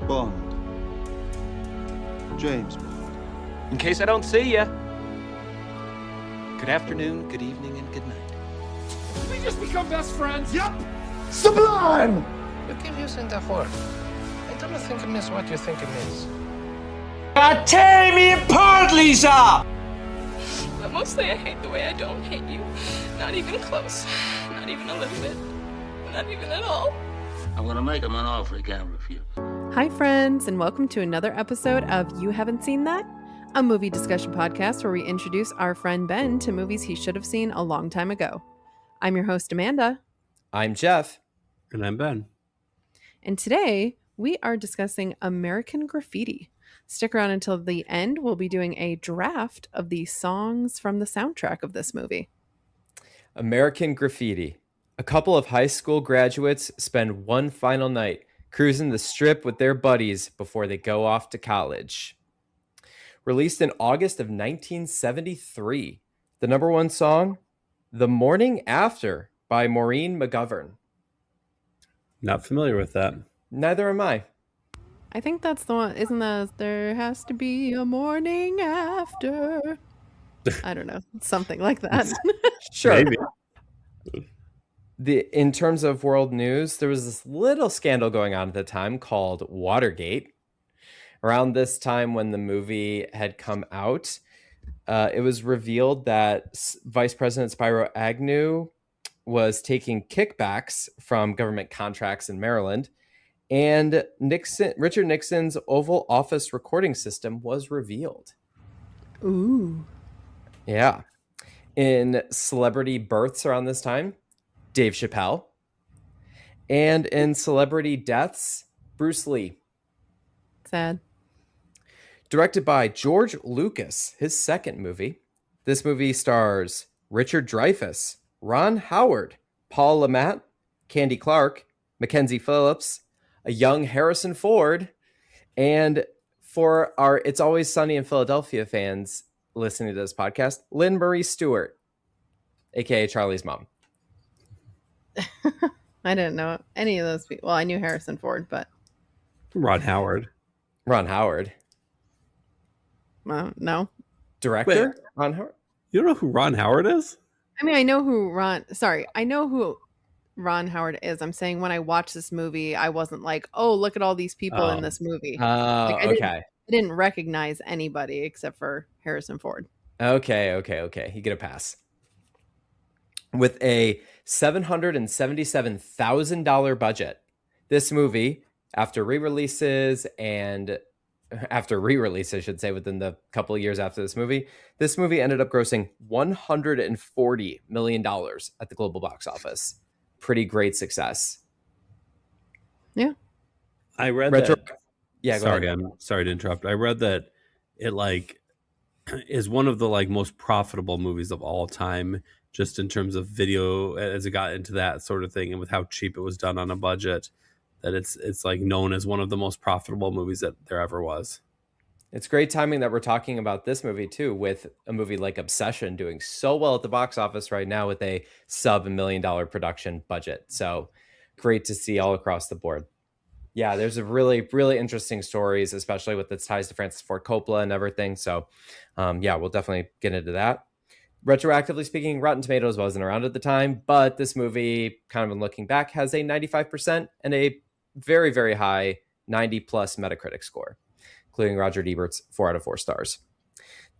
Bond. James Bond. In case I don't see ya. Good afternoon, good evening, and good night. Did we just become best friends? Yep! Sublime! You keep using that word. I don't think it means what you think it means. Tear me apart, Lisa! But mostly I hate the way I don't hate you. Not even close. Not even a little bit. Not even at all. I'm gonna make him an offer he can't refuse. Hi, friends, and welcome to another episode of You Haven't Seen That? A movie discussion podcast where we introduce our friend Ben to movies he should have seen a long time ago. I'm your host, Amanda. I'm Geoff. And I'm Ben. And today we are discussing American Graffiti. Stick around until the end. We'll be doing a draft of the songs from the soundtrack of this movie. American Graffiti. A couple of high school graduates spend one final night cruising the strip with their buddies before they go off to college. Released in August of 1973. The number one song, The Morning After by Maureen McGovern. Not familiar with that. Neither am I. I think that's the one. Isn't that There Has to Be a Morning After? I don't know. Something like that. Sure. Maybe. In terms of world news, there was this little scandal going on at the time called Watergate. Around this time when the movie had come out, it was revealed that Vice President Spiro Agnew was taking kickbacks from government contracts in Maryland, and Richard Nixon's Oval Office recording system was revealed. Ooh. Yeah. In celebrity births around this time, Dave Chappelle. And in celebrity deaths, Bruce Lee. Sad. Directed by George Lucas, his second movie. This movie stars Richard Dreyfuss, Ron Howard, Paul Le Mat, Candy Clark, Mackenzie Phillips, a young Harrison Ford, and for our It's Always Sunny in Philadelphia fans listening to this podcast, Lynn Marie Stewart, aka Charlie's mom. I didn't know any of those people. Well, I knew Harrison Ford, but Ron Howard. No. Director? Wait. Ron Howard? You don't know who Ron Howard is? I mean, I know who Ron Howard is. I'm saying when I watched this movie, I wasn't like, oh, look at all these people in this movie. Okay. I didn't recognize anybody except for Harrison Ford. Okay. You get a pass. With a $777,000 budget, this movie, after re-releases, I should say, within the couple of years after this movie ended up grossing $140 million at the global box office. Pretty great success. Yeah. I read that. Yeah, sorry, I'm sorry to interrupt. I read that it is one of the most profitable movies of all time, just in terms of video, as it got into that sort of thing, and with how cheap it was done on a budget, that it's known as one of the most profitable movies that there ever was. It's great timing that we're talking about this movie too, with a movie like Obsession doing so well at the box office right now with a sub-$1 million production budget. So great to see all across the board. Yeah, there's a really, really interesting stories, especially with its ties to Francis Ford Coppola and everything. So we'll definitely get into that. Retroactively speaking, Rotten Tomatoes wasn't around at the time, but this movie, kind of looking back, has a 95% and a very, very high 90 plus Metacritic score, including Roger Ebert's 4 out of 4 stars.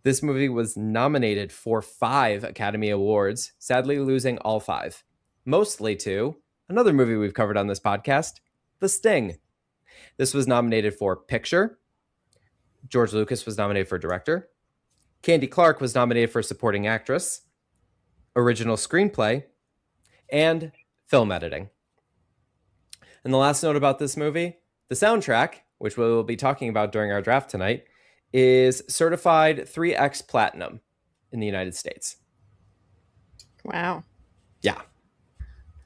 This movie was nominated for 5 Academy Awards, sadly losing all 5, mostly to another movie we've covered on this podcast, The Sting. This was nominated for Picture. George Lucas was nominated for Director. Candy Clark was nominated for Supporting Actress, Original Screenplay, and Film Editing. And the last note about this movie, the soundtrack, which we will be talking about during our draft tonight, is certified 3X Platinum in the United States. Wow. Yeah.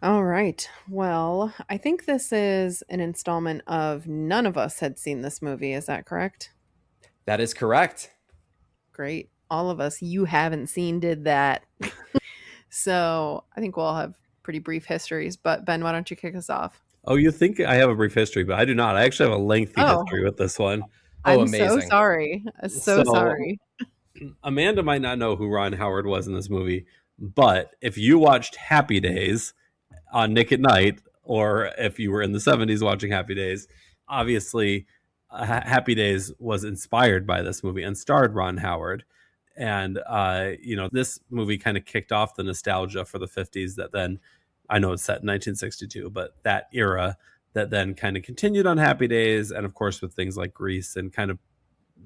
All right. Well, I think this is an installment of none of us had seen this movie. Is that correct? That is correct. Great. All of us you haven't seen did that. So I think we'll all have pretty brief histories. But Ben, why don't you kick us off? Oh, you think I have a brief history, but I do not. I actually have a lengthy Oh, history with this one. Oh, I'm so amazing. sorry. So sorry. Amanda might not know who Ron Howard was in this movie, but if you watched Happy Days on Nick at Night, or if you were in the 70s watching Happy Days, obviously Happy Days was inspired by this movie and starred Ron Howard. And, this movie kind of kicked off the nostalgia for the 50s that then, I know it's set in 1962, but that era that then kind of continued on Happy Days. And of course, with things like Grease and kind of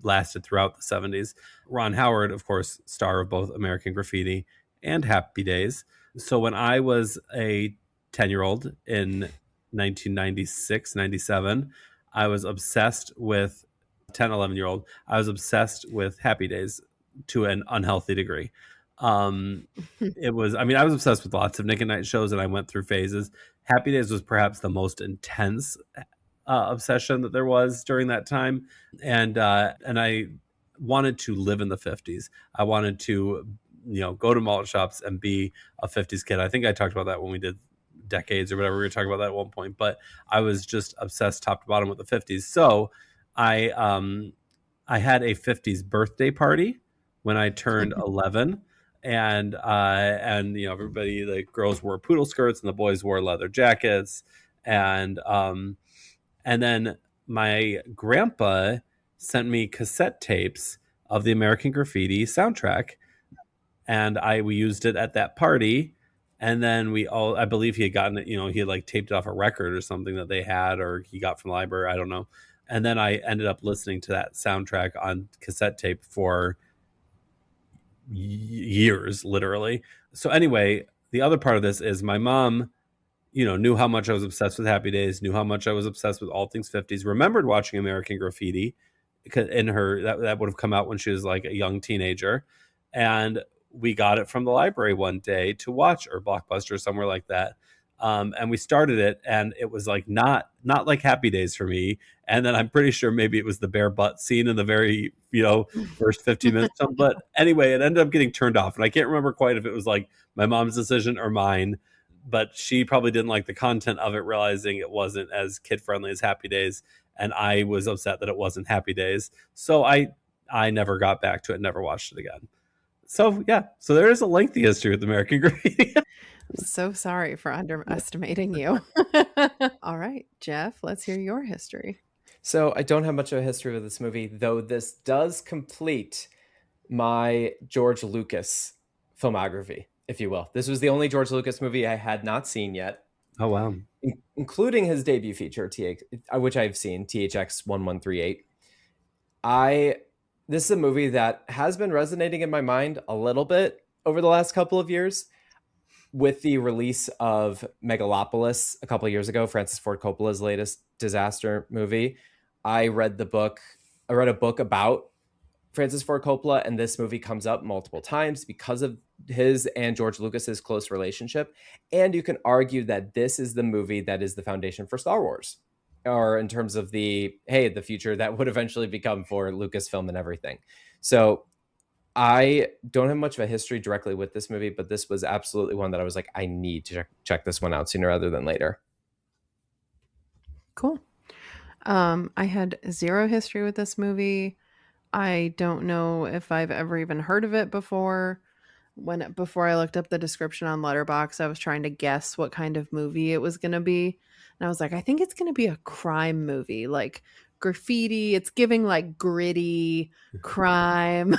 lasted throughout the 70s. Ron Howard, of course, star of both American Graffiti and Happy Days. So when I was a 10-year-old in 1996, 97, I was obsessed with 10, 11-year-old. I was obsessed with Happy Days to an unhealthy degree. I was obsessed with lots of Nick at Night shows, and I went through phases. Happy Days was perhaps the most intense obsession that there was during that time, and I wanted to live in the 50s. I wanted to, go to malt shops and be a 50s kid. I think I talked about that when we did decades or whatever. We were talking about that at one point, but I was just obsessed top to bottom with the 50s. So I had a 50s birthday party when I turned 11. And everybody, the girls wore poodle skirts and the boys wore leather jackets. And then my grandpa sent me cassette tapes of the American Graffiti soundtrack, and we used it at that party. And then I believe he had gotten it, he had like taped it off a record or something that they had, or he got from the library, I don't know. And then I ended up listening to that soundtrack on cassette tape for years, literally. So anyway, the other part of this is my mom, knew how much I was obsessed with Happy Days, knew how much I was obsessed with all things 50s, remembered watching American Graffiti in her, that would have come out when she was like a young teenager. And we got it from the library one day to watch, or Blockbuster or somewhere like that. And we started it, and it was like not like Happy Days for me. And then I'm pretty sure maybe it was the bare butt scene in the very, first 15 minutes. But anyway, it ended up getting turned off. And I can't remember quite if it was like my mom's decision or mine, but she probably didn't like the content of it, realizing it wasn't as kid friendly as Happy Days. And I was upset that it wasn't Happy Days. So I never got back to it, never watched it again. So yeah, so there is a lengthy history with American Graffiti. So sorry for underestimating you. All right, Geoff, let's hear your history. So I don't have much of a history with this movie, though this does complete my George Lucas filmography, if you will. This was the only George Lucas movie I had not seen yet. Oh, wow. Including his debut feature, which I've seen, THX 1138. This is a movie that has been resonating in my mind a little bit over the last couple of years. With the release of Megalopolis a couple of years ago, Francis Ford Coppola's latest disaster movie, I read a book about Francis Ford Coppola, and this movie comes up multiple times because of his and George Lucas's close relationship. And you can argue that this is the movie that is the foundation for Star Wars, or in terms of the future that would eventually become for Lucasfilm and everything. So I don't have much of a history directly with this movie, but this was absolutely one that I was like, I need to check this one out sooner rather than later. Cool. I had zero history with this movie. I don't know if I've ever even heard of it before. Before I looked up the description on Letterboxd, I was trying to guess what kind of movie it was going to be. And I was like, I think it's going to be a crime movie, like graffiti. It's giving like gritty crime.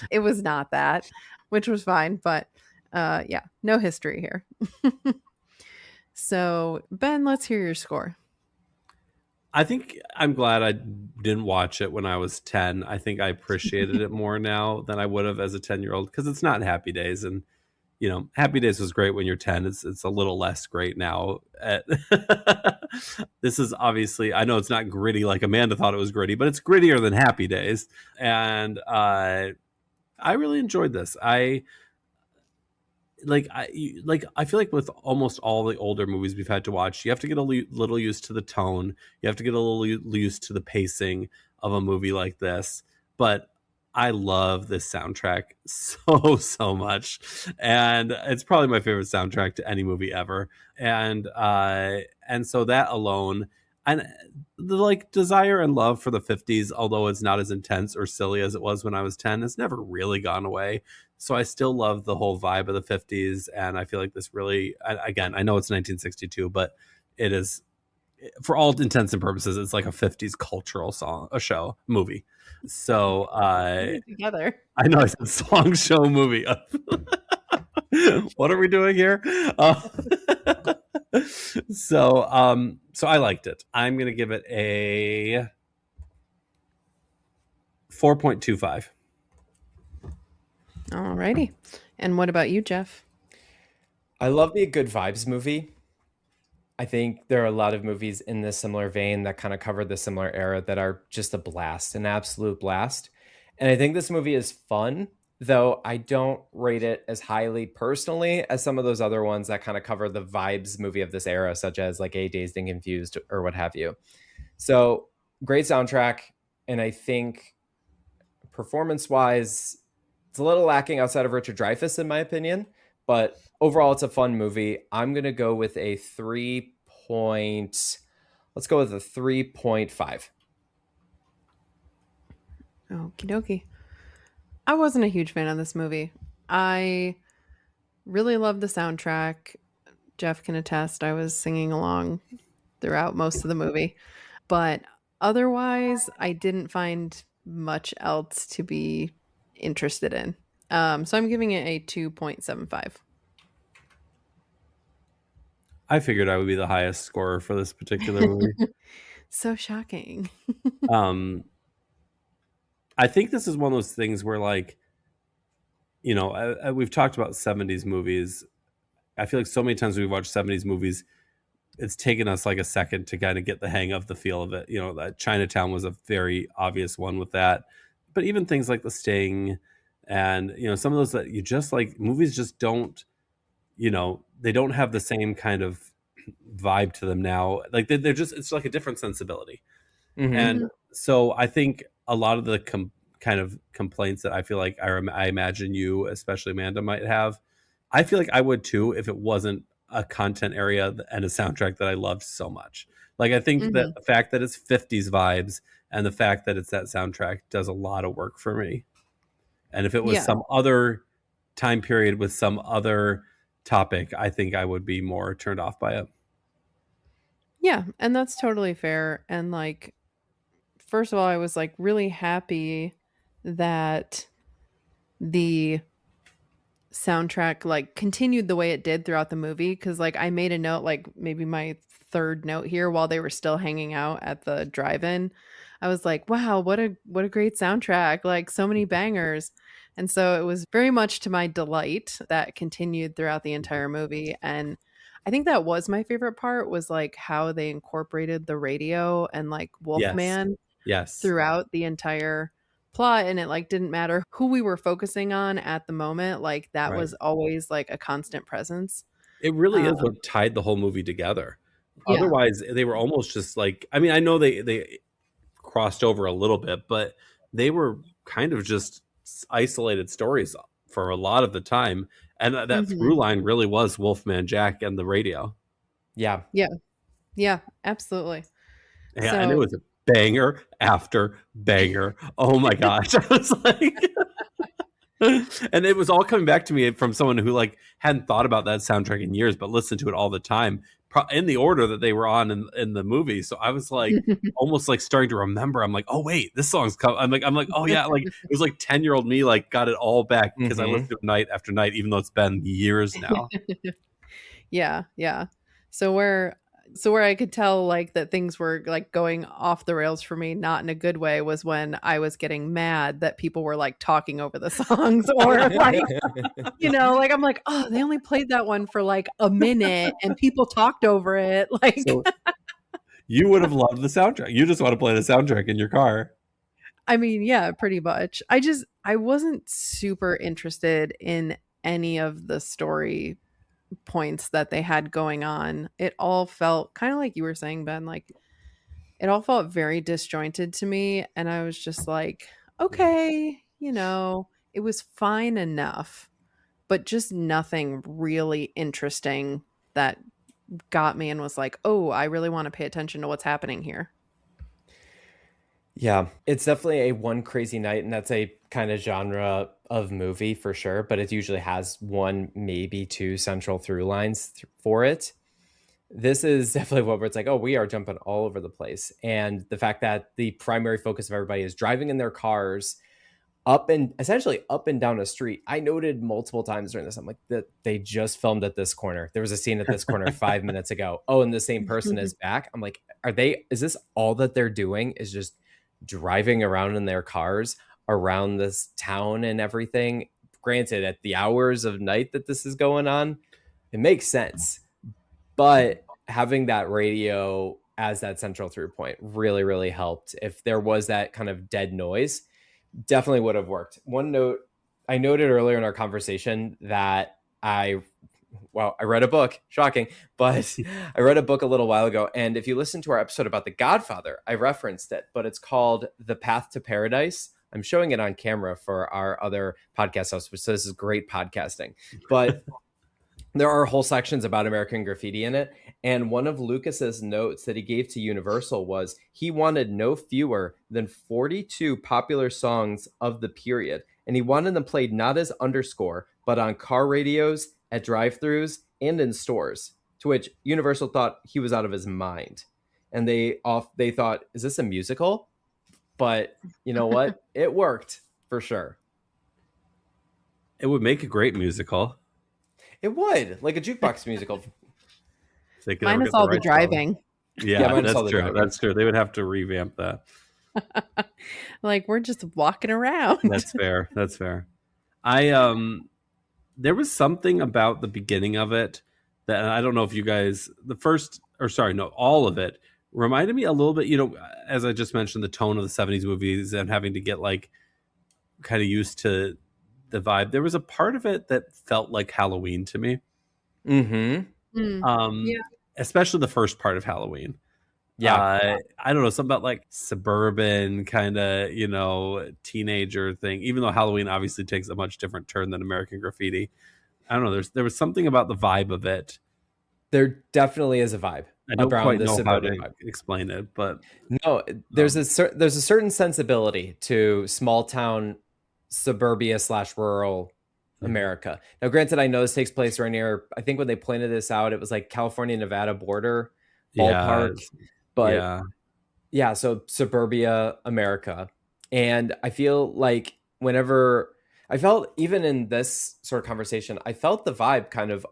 It was not that, which was fine. But yeah, no history here. So, Ben, let's hear your score. I think I'm glad I didn't watch it when I was 10. I think I appreciated it more now than I would have as a 10-year-old, because it's not Happy Days. And, Happy Days was great when you're 10. It's a little less great now. This is obviously, I know it's not gritty like Amanda thought it was gritty, but it's grittier than Happy Days. And I really enjoyed this. I feel like with almost all the older movies we've had to watch, you have to get a little used to the tone. You have to get a little used to the pacing of a movie like this. But I love this soundtrack so much, and it's probably my favorite soundtrack to any movie ever. And so that alone, and the like desire and love for the 50s, although it's not as intense or silly as it was when I was 10, has never really gone away. So I still love the whole vibe of the 50s, and I feel like this really, again, I know it's 1962, but it is, for all intents and purposes, it's like a 50s cultural movie. So Together. I know I said song, show, movie. What are we doing here? So I liked it. I'm gonna give it a 4.25. Alrighty. And what about you, Geoff? I love the Good Vibes movie. I think there are a lot of movies in this similar vein that kind of cover the similar era that are just a blast, an absolute blast. And I think this movie is fun, though I don't rate it as highly personally as some of those other ones that kind of cover the vibes movie of this era, such as like A Dazed and Confused or what have you. So great soundtrack. And I think performance-wise, it's a little lacking outside of Richard Dreyfuss, in my opinion. But overall, it's a fun movie. I'm going to go with a 3.5. Okie dokie. I wasn't a huge fan of this movie. I really loved the soundtrack. Geoff can attest. I was singing along throughout most of the movie. But otherwise, I didn't find much else to be interested in. So I'm giving it a 2.75. I figured I would be the highest scorer for this particular movie. So shocking. I think this is one of those things where, like, you know, we've talked about 70s movies. I feel like so many times we've watched 70s movies, it's taken us like a second to kind of get the hang of the feel of it. You know, that Chinatown was a very obvious one with that. But even things like The Sting and, you know, some of those that you just like, movies just don't, you know, they don't have the same kind of vibe to them now. Like they're just, it's like a different sensibility. Mm-hmm. And so I think a lot of the kind of complaints that I feel like I imagine you, especially Amanda, might have, I feel like I would too if it wasn't a content area and a soundtrack that I loved so much. Like I think that the fact that it's 50s vibes and the fact that it's that soundtrack does a lot of work for me. And if it was some other time period with some other topic, I think I would be more turned off by it. Yeah, and that's totally fair. And like, first of all, I was like really happy that the soundtrack like continued the way it did throughout the movie, because like I made a note, like maybe my third note here, while they were still hanging out at the drive-in, I was like, wow, what a great soundtrack, like so many bangers. And so it was very much to my delight that continued throughout the entire movie. And I think that was my favorite part, was like how they incorporated the radio and like Wolfman throughout the entire plot. And it like didn't matter who we were focusing on at the moment, like that was always like a constant presence. It really is what tied the whole movie together. Otherwise they were almost just like, I mean, I know they crossed over a little bit, but they were kind of just isolated stories for a lot of the time. And that through line really was Wolfman Jack and the radio. Yeah, absolutely. Yeah, and it was a banger after banger. Oh my gosh. I was like, and it was all coming back to me from someone who like hadn't thought about that soundtrack in years, but listened to it all the time in the order that they were on in the movie. So I was like almost like starting to remember. I'm like, oh wait, this song's coming. I'm like, oh yeah, like it was like 10-year-old me like got it all back because I listened to it night after night, even though it's been years now. Yeah. So where I could tell like that things were like going off the rails for me, not in a good way, was when I was getting mad that people were like talking over the songs, or like, you know, like I'm like, oh, they only played that one for like a minute and people talked over it. Like, so you would have loved the soundtrack. You just want to play the soundtrack in your car. I mean, yeah, pretty much. I wasn't super interested in any of the story points that they had going on. It all felt kind of like you were saying, Ben, like it all felt very disjointed to me, and I was just like, okay, it was fine enough, but just nothing really interesting that got me and was like, oh, I really want to pay attention to what's happening here. Yeah, it's definitely a one crazy night, and that's a kind of genre of movie for sure, but it usually has one, maybe two central through lines for it. This is definitely what where it's like, oh, we are jumping all over the place. And the fact that the primary focus of everybody is driving in their cars essentially up and down a street. I noted multiple times during this, I'm like, that they just filmed at this corner. There was a scene at this corner 5 minutes ago. Oh, and the same person is back. I'm like, is this all that they're doing is just driving around in their cars around this town and everything? Granted, at the hours of night that this is going on, it makes sense. But having that radio as that central through point really, really helped. If there was that kind of dead noise, definitely would have worked. One note I noted earlier in our conversation that I read a book, shocking, but I read a book a little while ago. And if you listen to our episode about The Godfather, I referenced it, but it's called The Path to Paradise. I'm showing it on camera for our other podcast hosts, so this is great podcasting. But there are whole sections about American Graffiti in it. And one of Lucas's notes that he gave to Universal was he wanted no fewer than 42 popular songs of the period. And he wanted them played not as underscore, but on car radios, at drive-thrus, and in stores. To which Universal thought he was out of his mind. And they thought, is this a musical? But you know what? It worked for sure. It would make a great musical. It would, like a jukebox musical. Minus all the driving. Yeah, that's true. Driving. That's true. They would have to revamp that. Like, we're just walking around. That's fair. That's fair. There was something about the beginning of it that I don't know if you guys, all of it reminded me a little bit, as I just mentioned, the tone of the 70s movies and having to get like kind of used to the vibe. There was a part of it that felt like Halloween to me. Yeah. Especially the first part of Halloween. Yeah. I don't know, something about like suburban kind of, teenager thing, even though Halloween obviously takes a much different turn than American Graffiti. I don't know. There was something about the vibe of it. There definitely is a vibe. I don't quite know how to explain it, but no, there's a certain sensibility to small town suburbia / rural America. Now, granted, I know this takes place right near, I think when they pointed this out, it was like California, Nevada border ballpark. But yeah, so suburbia America. And I feel like whenever I felt, even in this sort of conversation, I felt the vibe kind of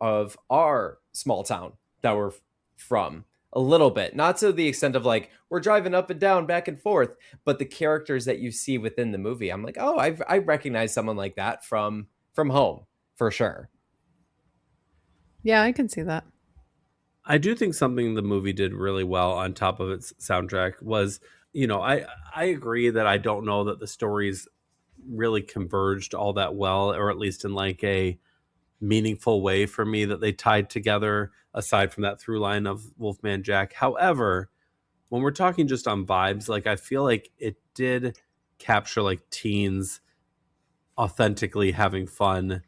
our small town that we're from a little bit, not to the extent of like we're driving up and down, back and forth, but the characters that you see within the movie, I'm like, oh, I recognize someone like that from home for sure. Yeah, I can see that. I do think something the movie did really well on top of its soundtrack was, I agree that I don't know that the stories really converged all that well, or at least in like a meaningful way for me that they tied together aside from that through line of Wolfman Jack. However, when we're talking just on vibes, like I feel like it did capture like teens authentically having fun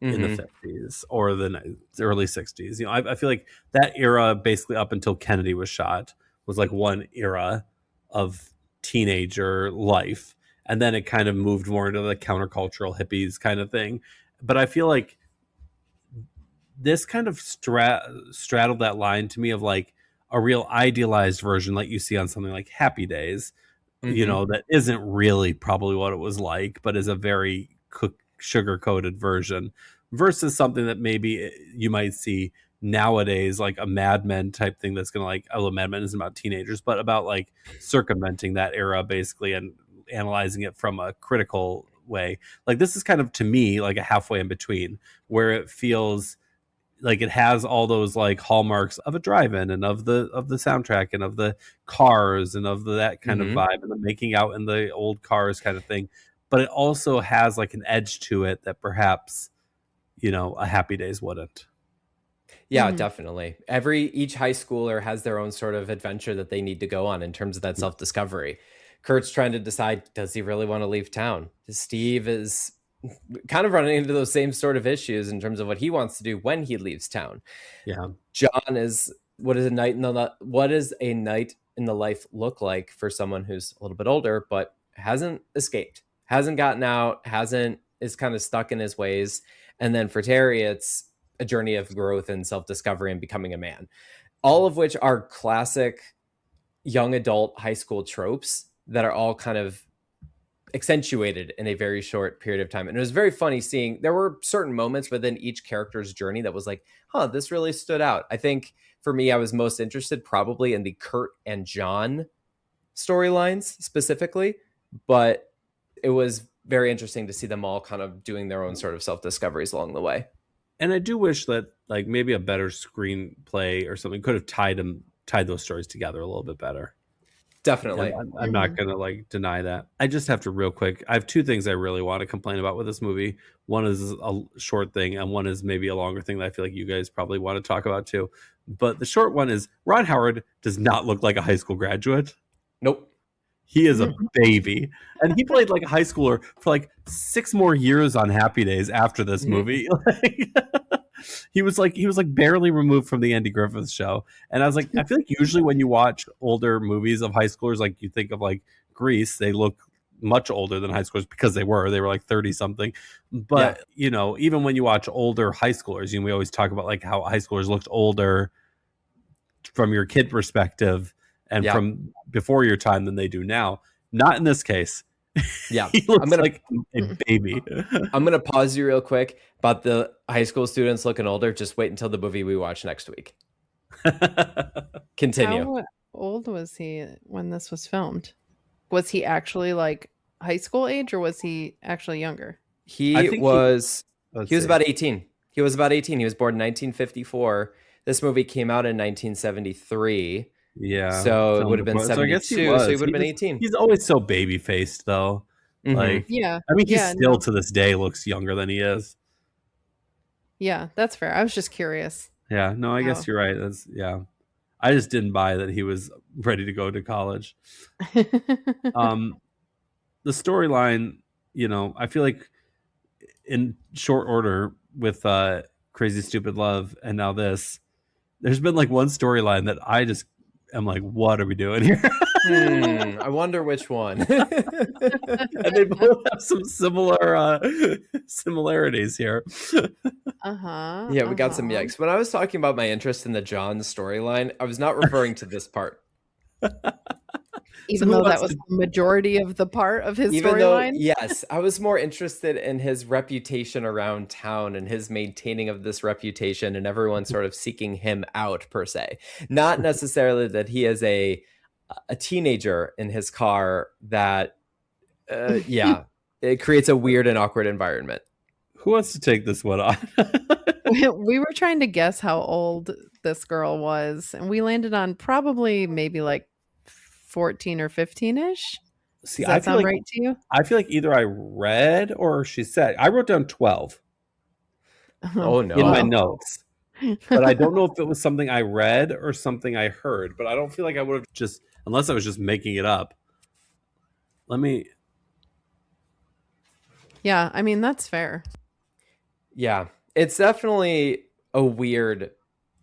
in the 50s or the early 60s. I feel like that era, basically up until Kennedy was shot, was like one era of teenager life. And then it kind of moved more into the countercultural hippies kind of thing. But I feel like this kind of straddled that line to me of like a real idealized version like you see on something like Happy Days, that isn't really probably what it was like, but is a very sugar-coated version versus something that maybe you might see nowadays, like a Mad Men type thing that's going to like, although Mad Men isn't about teenagers, but about like circumventing that era basically and analyzing it from a critical way. Like this is kind of, to me, like a halfway in between where it feels like it has all those like hallmarks of a drive-in and of the soundtrack and of the cars and of that kind of vibe and the making out in the old cars kind of thing. But it also has like an edge to it that perhaps, a Happy Days wouldn't. Yeah, definitely. Each high schooler has their own sort of adventure that they need to go on in terms of that self-discovery. Kurt's trying to decide, does he really want to leave town? Steve is kind of running into those same sort of issues in terms of what he wants to do when he leaves town. Yeah. John is, what does a night in the life look like for someone who's a little bit older but hasn't escaped, hasn't gotten out, is kind of stuck in his ways. And then for Terry, it's a journey of growth and self-discovery and becoming a man, all of which are classic young adult high school tropes that are all kind of accentuated in a very short period of time. And it was very funny seeing, there were certain moments within each character's journey that was like, this really stood out. I think for me, I was most interested probably in the Kurt and John storylines specifically, but it was very interesting to see them all kind of doing their own sort of self-discoveries along the way. And I do wish that like maybe a better screenplay or something could have tied those stories together a little bit better. Definitely. I'm not going to like deny that. I just have to real quick. I have two things I really want to complain about with this movie. One is a short thing and one is maybe a longer thing that I feel like you guys probably want to talk about too. But the short one is Ron Howard does not look like a high school graduate. Nope. He is a baby. And he played like a high schooler for like 6 more years on Happy Days after this movie. He was like barely removed from the Andy Griffith Show. And I was like, I feel like usually when you watch older movies of high schoolers, like you think of like Grease, they look much older than high schoolers because they were like 30 something. But you know, even when you watch older high schoolers, you know, we always talk about like how high schoolers looked older from your kid perspective and from before your time than they do now. Not in this case. Yeah, he looks like a baby. I'm gonna pause you real quick about the high school students looking older. Just wait until the movie we watch next week. Continue. How old was he when this was filmed? Was he actually like high school age or was he actually younger? He was about 18. He was about 18. He was born in 1954. This movie came out in 1973. Yeah. So it would have been 72. So he would have been 18. He's always so baby faced though. Mm-hmm. Like, yeah. I mean, he still to this day looks younger than he is. Yeah, that's fair. I was just curious. Yeah. No, I guess you're right. I just didn't buy that he was ready to go to college. The storyline, you know, I feel like in short order with Crazy Stupid Love and now this, there's been like one storyline that I just am like, what are we doing here? I wonder which one. And they both have some similarities here. Yeah, we got some yikes. When I was talking about my interest in the John storyline, I was not referring to this part. Even though that was the majority of the part of his storyline? Yes, I was more interested in his reputation around town and his maintaining of this reputation and everyone sort of seeking him out per se. Not necessarily that he is a teenager in his car that, it creates a weird and awkward environment. Who wants to take this one on? We were trying to guess how old this girl was, and we landed on probably maybe like 14 or 15-ish. See, Does that sound right to you? I feel like either I read or she said. I wrote down 12. Oh no. In my notes. But I don't know if it was something I read or something I heard. But I don't feel like I would have just, unless I was just making it up. Yeah, I mean, that's fair. Yeah, it's definitely a weird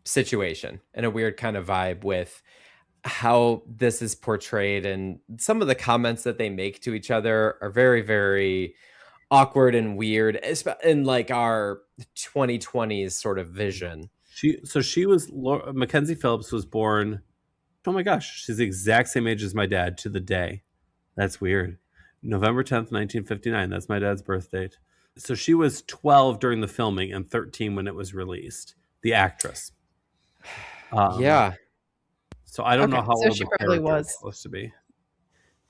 situation and a weird kind of vibe with how this is portrayed, and some of the comments that they make to each other are very, very awkward and weird in like our 2020s sort of vision. Mackenzie Phillips was born, oh my gosh, she's the exact same age as my dad to the day. That's weird. November 10th, 1959. That's my dad's birth date. So she was 12 during the filming and 13 when it was released. The actress. Yeah. So I don't know how old she the probably character was supposed to be.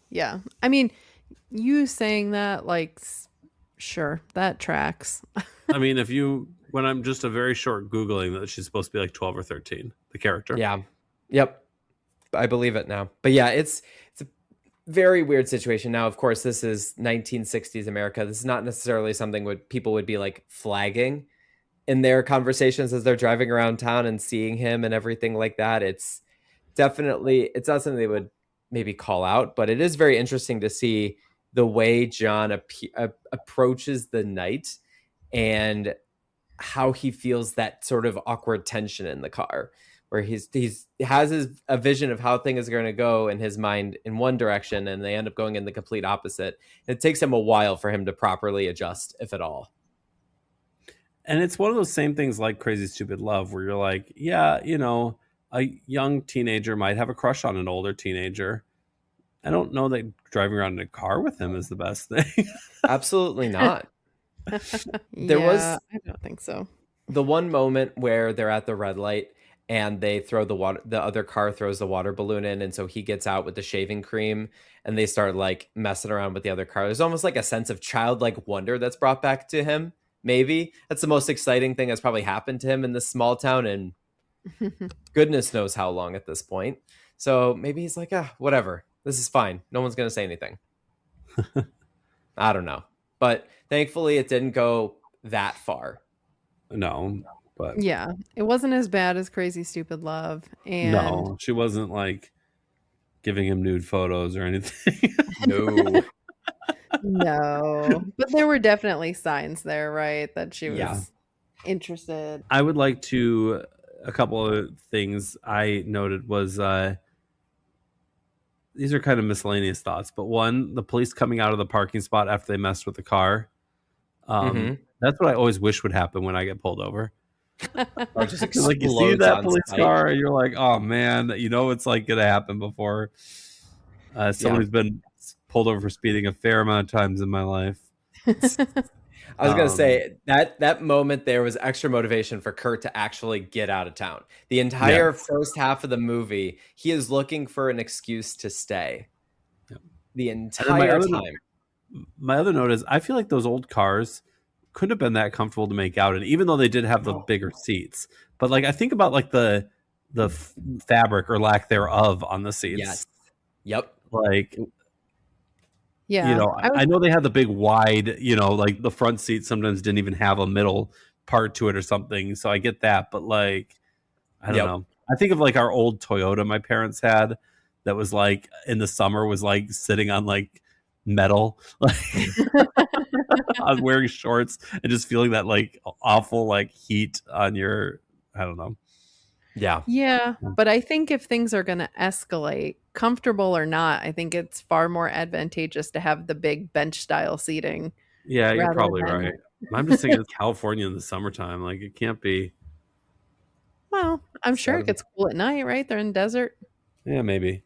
Yeah. I mean, you saying that, like, sure, that tracks. I mean, when I'm just a very short Googling that she's supposed to be like 12 or 13, the character. Yeah. Yep. I believe it now. But yeah, it's a very weird situation. Now, of course, this is 1960s America. This is not necessarily something people would be like flagging in their conversations as they're driving around town and seeing him and everything like that. It's not something they would maybe call out, but it is very interesting to see the way John approaches the night and how he feels that sort of awkward tension in the car, where he has a vision of how things are going to go in his mind in one direction, and they end up going in the complete opposite. It takes him a while for him to properly adjust, if at all. And it's one of those same things like Crazy Stupid Love, where you're like, yeah, you know, a young teenager might have a crush on an older teenager. I don't know that driving around in a car with him is the best thing. Absolutely not. I don't think so. The one moment where they're at the red light and they throw the other car throws the water balloon in, and so he gets out with the shaving cream and they start like messing around with the other car. There's almost like a sense of childlike wonder that's brought back to him. Maybe that's the most exciting thing that's probably happened to him in this small town, and goodness knows how long at this point. So maybe he's like, whatever, this is fine, no one's gonna say anything. I don't know, but thankfully it didn't go that far. No, but Yeah, it wasn't as bad as Crazy Stupid Love. And no, she wasn't like giving him nude photos or anything. No. no, but there were definitely signs there, right? That she was interested. I would like to, a couple of things I noted was, these are kind of miscellaneous thoughts, but one, the police coming out of the parking spot after they messed with the car. That's what I always wish would happen when I get pulled over. Or just Like, you see that police car and you're like, oh man, you know it's like gonna happen before. Someone who's been pulled over for speeding a fair amount of times in my life. I was gonna say that moment there was extra motivation for Kurt to actually get out of town. The entire first half of the movie, he is looking for an excuse to stay. The entire time. My other note is, I feel like those old cars couldn't have been that comfortable to make out in, even though they did have the bigger seats. But like, I think about like the fabric or lack thereof on the seats. Yes. Yep. Like, Yeah, you know, I know they had the big wide, you know, like the front seat sometimes didn't even have a middle part to it or something. So I get that, but like, I don't know. I think of like our old Toyota my parents had that was like in the summer was like sitting on like metal. Like I was wearing shorts and just feeling that like awful like heat on your, I don't know. Yeah, but I think if things are going to escalate, comfortable or not, I think it's far more advantageous to have the big bench style seating. Yeah, you're probably right. I'm just thinking it's California in the summertime. Like, it can't be. Well, I'm sure it gets cool at night, right? They're in the desert. Yeah, maybe.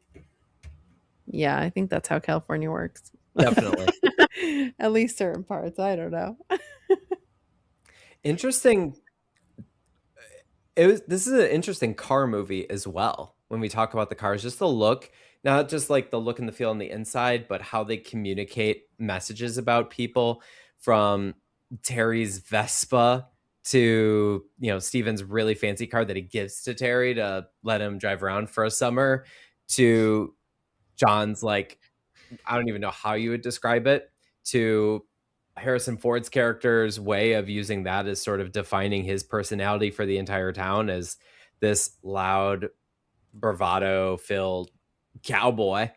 Yeah, I think that's how California works. Definitely. At least certain parts. I don't know. Interesting. This is an interesting car movie as well. When we talk about the cars, just the look, not just like the look and the feel on the inside, but how they communicate messages about people, from Terry's Vespa to, you know, Steven's really fancy car that he gives to Terry to let him drive around for a summer, to John's, like, I don't even know how you would describe it, to Harrison Ford's character's way of using that as sort of defining his personality for the entire town as this loud, bravado-filled cowboy.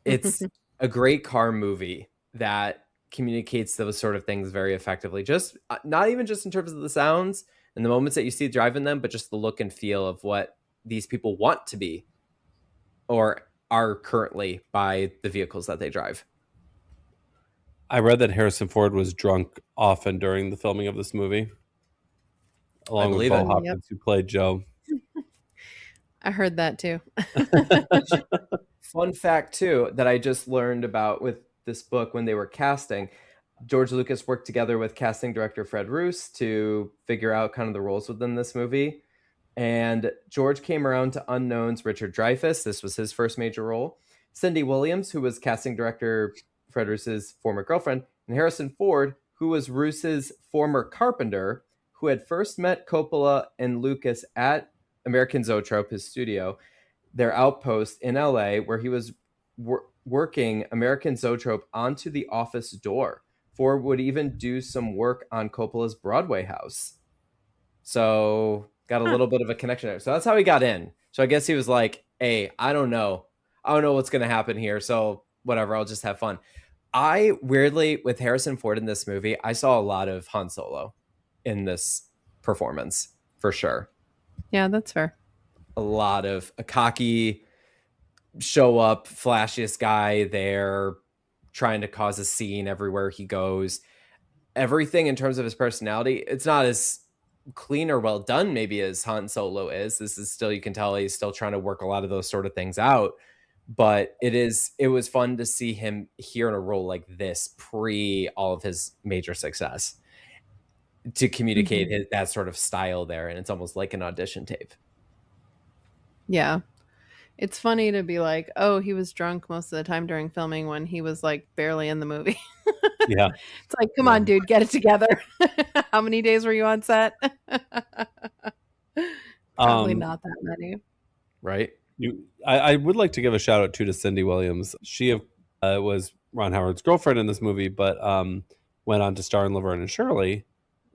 It's a great car movie that communicates those sort of things very effectively. Just not even just in terms of the sounds and the moments that you see driving them, but just the look and feel of what these people want to be or are currently by the vehicles that they drive. I read that Harrison Ford was drunk often during the filming of this movie, along with Paul Hopkins, who played Joe. I heard that too. Fun fact too that I just learned about with this book, when they were casting, George Lucas worked together with casting director Fred Roos to figure out kind of the roles within this movie. And George came around to unknowns Richard Dreyfuss. This was his first major role. Cindy Williams, who was casting director Fred Roos's former girlfriend, and Harrison Ford, who was Roos's former carpenter, who had first met Coppola and Lucas at American Zoetrope, his studio, their outpost in LA, where he was working American Zoetrope onto the office door. Ford would even do some work on Coppola's Broadway house. So got a little bit of a connection there. So that's how he got in. So I guess he was like, hey, I don't know. I don't know what's going to happen here. So whatever, I'll just have fun. I weirdly, with Harrison Ford in this movie, I saw a lot of Han Solo in this performance for sure. Yeah, that's fair. A lot of a cocky, show up, flashiest guy there, trying to cause a scene everywhere he goes. Everything in terms of his personality, it's not as clean or well done maybe as Han Solo is. This is still, you can tell he's still trying to work a lot of those sort of things out. But it was fun to see him here in a role like this pre all of his major success, to communicate that sort of style there. And it's almost like an audition tape. Yeah. It's funny to be like, oh, he was drunk most of the time during filming when he was like barely in the movie. Yeah. It's like, come on, dude, get it together. How many days were you on set? Probably not that many. Right. I would like to give a shout out to Cindy Williams. She was Ron Howard's girlfriend in this movie, but went on to star in Laverne and Shirley,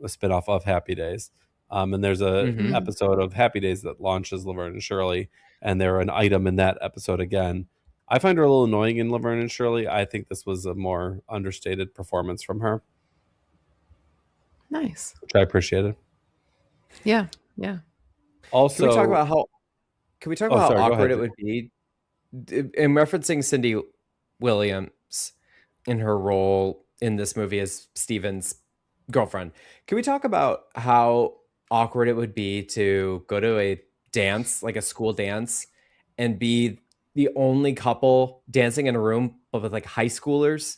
a spinoff of Happy Days. And there's a episode of Happy Days that launches Laverne and Shirley, and they're an item in that episode again. I find her a little annoying in Laverne and Shirley. I think this was a more understated performance from her. Nice. Which I appreciated. Yeah. Yeah. Also, Can we talk about how awkward it would be in referencing Cindy Williams in her role in this movie as Steven's girlfriend? Can we talk about how awkward it would be to go to a dance, like a school dance, and be the only couple dancing in a room but with like high schoolers?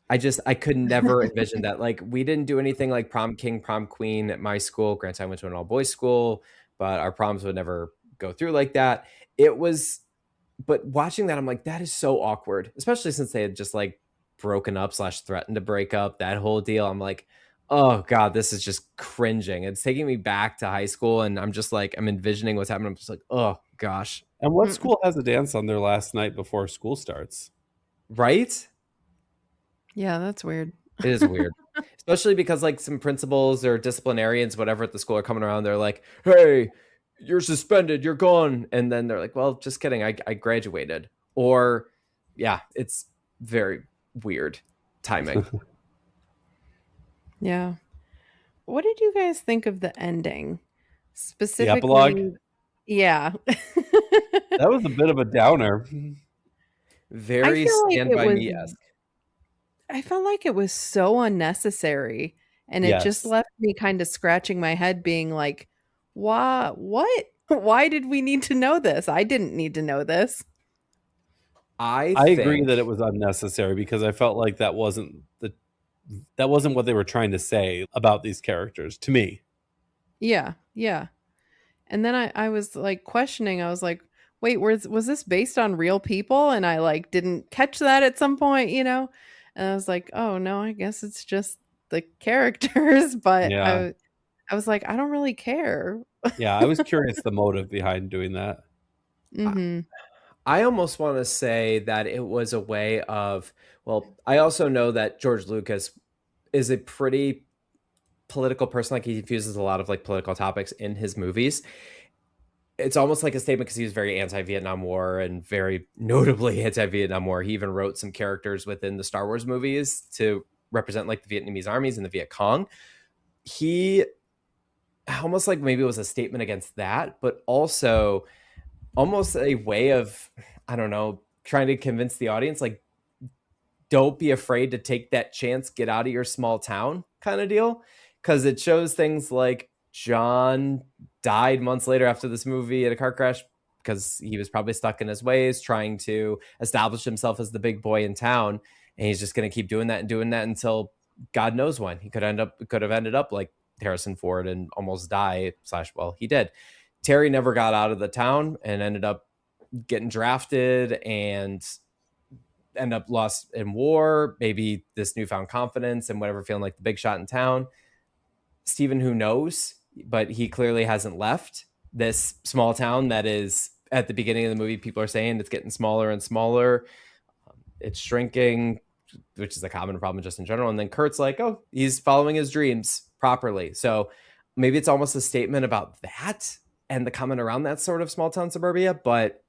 I could never envision that. Like, we didn't do anything like prom king, prom queen at my school. Granted, I went to an all boys school, but our proms would never go through like that. But watching that, I'm like, that is so awkward, especially since they had just like broken up / threatened to break up, that whole deal. I'm like, oh God, this is just cringing. It's taking me back to high school, and I'm just like, I'm envisioning what's happening. I'm just like, oh gosh. And what school has a dance on their last night before school starts? Right? Yeah, that's weird. It is weird. Especially because like some principals or disciplinarians, whatever, at the school are coming around. They're like, hey, you're suspended, you're gone. And then they're like, well, just kidding, I graduated. Or yeah, it's very weird timing. Yeah. What did you guys think of the ending? Specifically, the epilogue? Yeah. That was a bit of a downer. Very Stand By Me-esque. I felt like it was so unnecessary, and it just left me kind of scratching my head being like, what? Why did we need to know this? I didn't need to know this. I agree that it was unnecessary, because I felt like that wasn't what they were trying to say about these characters to me. Yeah. Yeah. And then I was like questioning, I was like, wait, was this based on real people? And I like didn't catch that at some point, you know? And I was like, oh no, I guess it's just the characters. But yeah. I was like, I don't really care. Yeah, I was curious the motive behind doing that. Mm-hmm. I almost want to say that it was a way of, well, I also know that George Lucas is a pretty political person. Like, he infuses a lot of like political topics in his movies. It's almost like a statement because he was very anti-Vietnam War and very notably anti-Vietnam War. He even wrote some characters within the Star Wars movies to represent like the Vietnamese armies and the Viet Cong. He almost like maybe it was a statement against that, but also almost a way of, I don't know, trying to convince the audience, like, don't be afraid to take that chance, get out of your small town kind of deal. Because it shows things like John died months later after this movie at a car crash because he was probably stuck in his ways, trying to establish himself as the big boy in town. And he's just going to keep doing that until God knows when. He could have ended up like Harrison Ford and almost die / well, he did. Terry never got out of the town and ended up getting drafted and end up lost in war. Maybe this newfound confidence and whatever, feeling like the big shot in town. Steven, who knows? But he clearly hasn't left this small town that is, at the beginning of the movie, people are saying it's getting smaller and smaller. It's shrinking, which is a common problem just in general. And then Kurt's like, oh, he's following his dreams properly. So maybe it's almost a statement about that and the comment around that sort of small town suburbia. But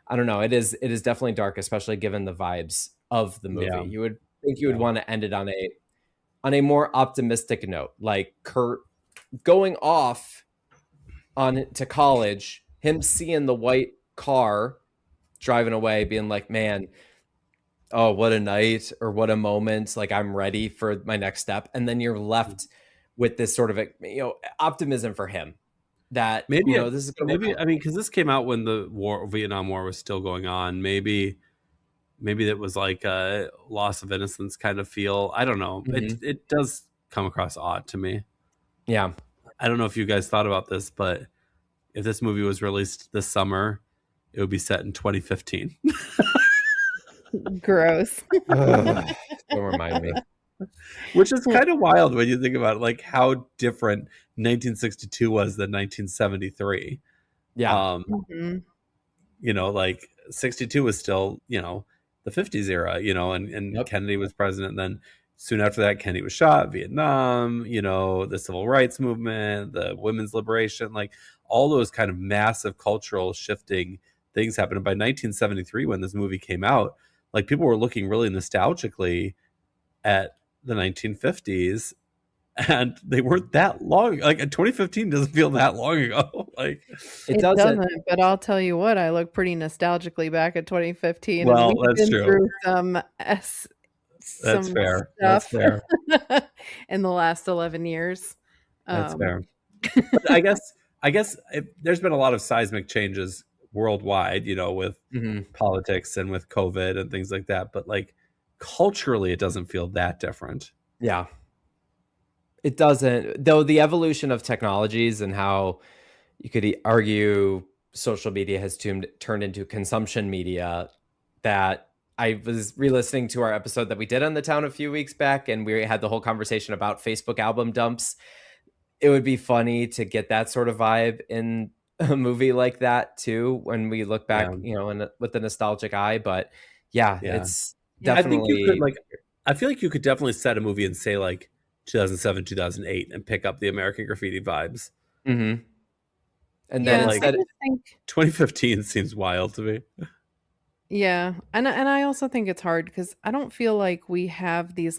I don't know. It is definitely dark, especially given the vibes of the movie. Yeah. You would think you would want to end it on a more optimistic note, like Kurt going off on to college, him seeing the white car driving away, being like, man, oh, what a night or what a moment. Like, I'm ready for my next step. And then you're left with this sort of, optimism for him that Maybe this is maybe I mean, because this came out when the Vietnam War was still going on. Maybe it was like a loss of innocence kind of feel. I don't know. It does come across odd to me. Yeah. I don't know if you guys thought about this, but if this movie was released this summer, it would be set in 2015. Gross. Don't remind me. Which is kind of wild when you think about it, like how different 1962 was than 1973. Yeah. Like 62 was still, the 50s era, and Kennedy was president. And then soon after that, Kennedy was shot, Vietnam, the civil rights movement, the women's liberation, like all those kind of massive cultural shifting things happened. And by 1973, when this movie came out, like people were looking really nostalgically at the 1950s, and they weren't that long. Like 2015 doesn't feel that long ago. Like it doesn't. But I'll tell you what, I look pretty nostalgically back at 2015. Well, and we've that's been true. Through some That's fair. Stuff That's fair. in the last 11 years. That's fair. But I guess there's been a lot of seismic changes worldwide, with politics and with COVID and things like that. But like culturally, it doesn't feel that different. Yeah. It doesn't, though. The evolution of technologies and how you could argue social media has turned into consumption media. That I was re-listening to our episode that we did on The Town a few weeks back, and we had the whole conversation about Facebook album dumps. It would be funny to get that sort of vibe in a movie like that too, when we look back, with the nostalgic eye. But it's definitely. I think you could I feel like you could definitely set a movie and say like 2007, 2008, and pick up the American Graffiti vibes. Mm-hmm. And then like 2015 seems wild to me. Yeah. And I also think it's hard because I don't feel like we have these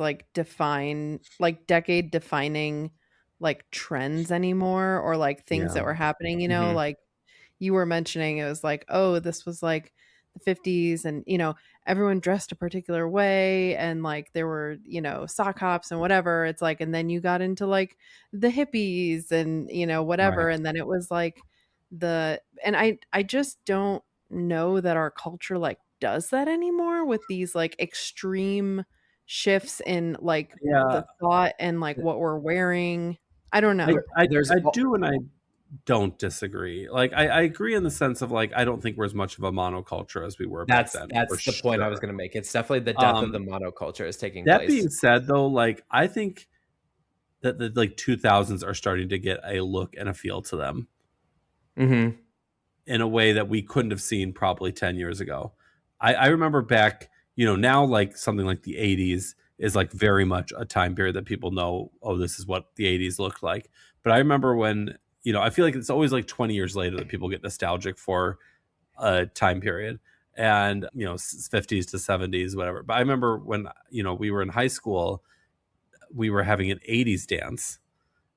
decade defining like trends anymore, or like things that were happening, like you were mentioning. It was like, oh, this was like the 50s, and everyone dressed a particular way, and like there were sock hops and whatever. It's like, and then you got into like the hippies and whatever, Right. and then it was like I just don't know that our culture like does that anymore, with these like extreme shifts in like the thought and like what we're wearing. I don't know. I do and I don't disagree. Like I agree in the sense of like I don't think we're as much of a monoculture as we were back then. That's the point I was going to make. It's definitely the death of the monoculture is taking place. That being said, though, like I think that the like 2000s are starting to get a look and a feel to them, in a way that we couldn't have seen probably 10 years ago. I remember back, now like something like the 80s is like very much a time period that people know, oh, this is what the 80s looked like. But I remember when, I feel like it's always like 20 years later that people get nostalgic for a time period, and, 50s to 70s, whatever. But I remember when, we were in high school, we were having an 80s dance,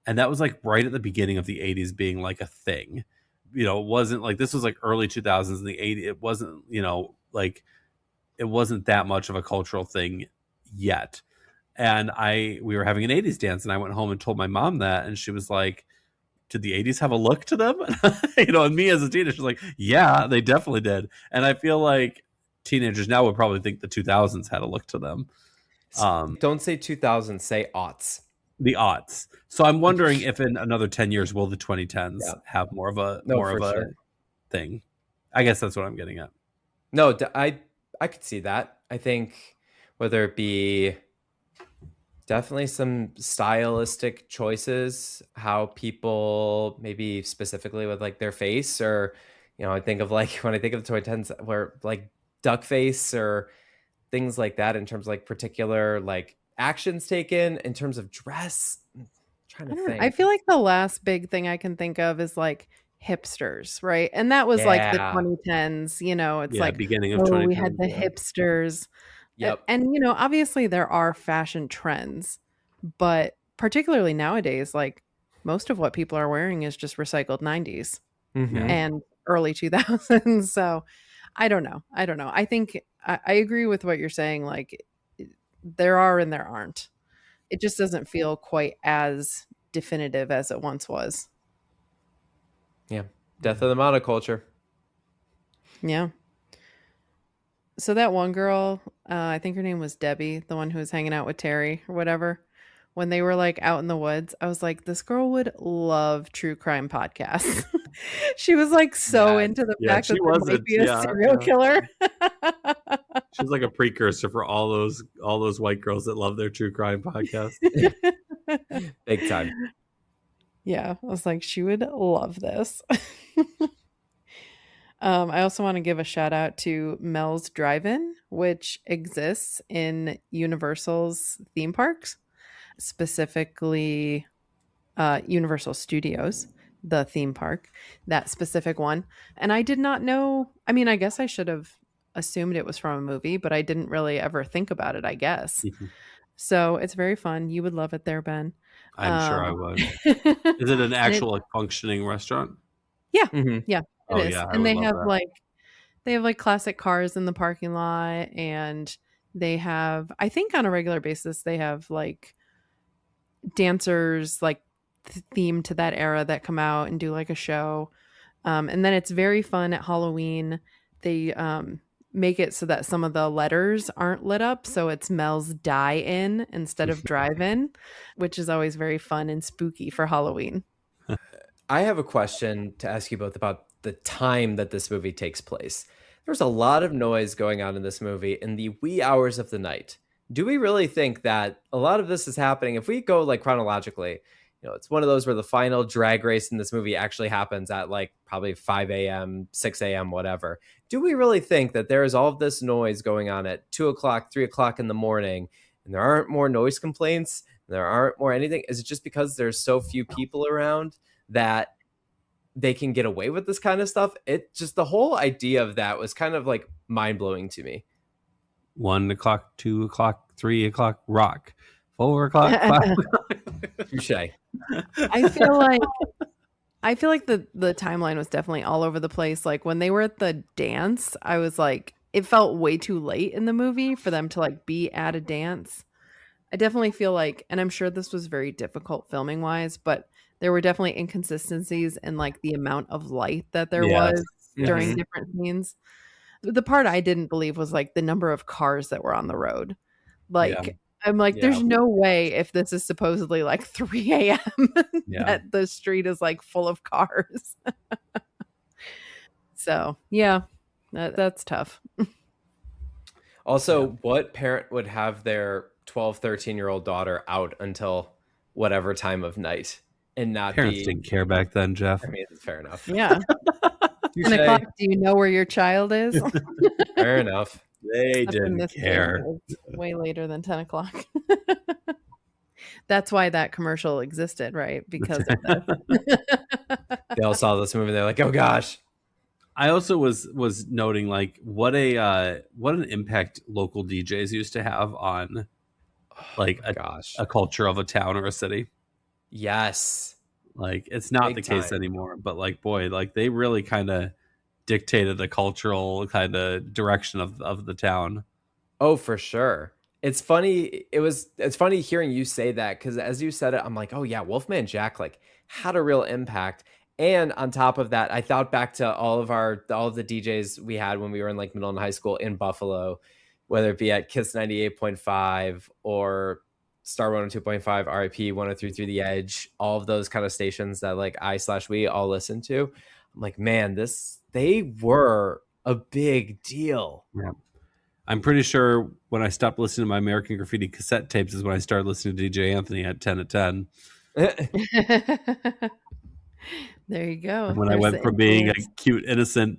and that was like right at the beginning of the 80s being like a thing. It wasn't like, this was like early 2000s in the 80s. It wasn't, like it wasn't that much of a cultural thing yet. And we were having an 80s dance, and I went home and told my mom that, and she was like, did the 80s have a look to them? And me as a teenager was like, yeah, they definitely did. And I feel like teenagers now would probably think the 2000s had a look to them. Don't say 2000s, say aughts. The aughts. So I'm wondering if in another 10 years will the 2010s have more of a thing. I guess that's what I'm getting at. No, I could see that. I think whether it be definitely some stylistic choices, how people maybe specifically with like their face, or I think of like when I think of the 2010s where like duck face or things like that, in terms of like particular like actions taken in terms of dress. I'm trying to think. I feel like the last big thing I can think of is like hipsters, right? And that was like the Yeah. 2010s, it's Yeah, like, beginning of oh, we had 2010. the Yeah. hipsters. Yep. And obviously there are fashion trends, but particularly nowadays, like most of what people are wearing is just recycled 90s Mhm. and early 2000s. So I don't know. I think I agree with what you're saying. Like there are and there aren't. It just doesn't feel quite as definitive as it once was. Yeah. Death of the monoculture. Yeah. So that one girl, I think her name was Debbie, the one who was hanging out with Terry or whatever, when they were like out in the woods, I was like, this girl would love true crime podcasts. She was like so into the fact that there might be a serial killer. She's like a precursor for all those white girls that love their true crime podcasts. Big time. Yeah, I was like, she would love this. I also want to give a shout out to Mel's Drive-In, which exists in Universal's theme parks, specifically Universal Studios, the theme park, that specific one. And I did not know. I mean, I guess I should have assumed it was from a movie, but I didn't really ever think about it, I guess. So it's very fun. You would love it there, Ben. I'm sure I would. Is it an actual like functioning restaurant? Yeah. Mhm. Yeah. Oh, It is. yeah, I And would they love have that. like classic cars in the parking lot, and they have, I think on a regular basis, they have like dancers like themed to that era that come out and do like a show. And then it's very fun at Halloween. They make it so that some of the letters aren't lit up, so it's Mel's Die-In instead of Drive-In, which is always very fun and spooky for Halloween. I have a question to ask you both about the time that this movie takes place. There's a lot of noise going on in this movie in the wee hours of the night. Do we really think that a lot of this is happening? If we go like chronologically, it's one of those where the final drag race in this movie actually happens at like probably 5 a.m., 6 a.m., whatever. Do we really think that there is all of this noise going on at 2 o'clock, 3 o'clock in the morning, and there aren't more noise complaints? There aren't more anything? Is it just because there's so few people around that they can get away with this kind of stuff? It just, the whole idea of that was kind of like mind-blowing to me. 1 o'clock, 2 o'clock, 3 o'clock, rock. 4 o'clock, 5 o'clock. Touche. I feel like the timeline was definitely all over the place. Like when they were at the dance, I was like, it felt way too late in the movie for them to like be at a dance. I definitely feel like, and I'm sure this was very difficult filming wise, but there were definitely inconsistencies in like the amount of light that there was during different scenes. The part I didn't believe was like the number of cars that were on the road. Like, I'm like, there's no way, if this is supposedly like 3 a.m. that the street is like full of cars. So yeah, that's tough. Also, what parent would have their 12, 13-year-old daughter out until whatever time of night and not Parents be... didn't care back then, Geoff. I mean, it's fair enough. Yeah. 10 o'clock, do you know where your child is? Fair enough. They didn't care. Way later than 10 o'clock. That's why that commercial existed, right? Because of that. They all saw this movie and they're like, oh gosh. I also was noting like what an impact local DJs used to have on like a culture of a town or a city. Yes. Like it's not Big the case time. anymore, but like boy, like they really kind of dictated the cultural kind of direction of the town. Oh, for sure. It's funny. It's funny hearing you say that, because as you said it, I'm like, oh yeah, Wolfman Jack like had a real impact. And on top of that, I thought back to all of the DJs we had when we were in like middle and high school in Buffalo, whether it be at Kiss 98.5 or Star 102.5, RIP 103.3 The Edge, all of those kind of stations that like we all listen to. I'm like, man, they were a big deal. Yeah. I'm pretty sure when I stopped listening to my American Graffiti cassette tapes is when I started listening to DJ Anthony at 10 at 10. There you go. When I went from being a cute, innocent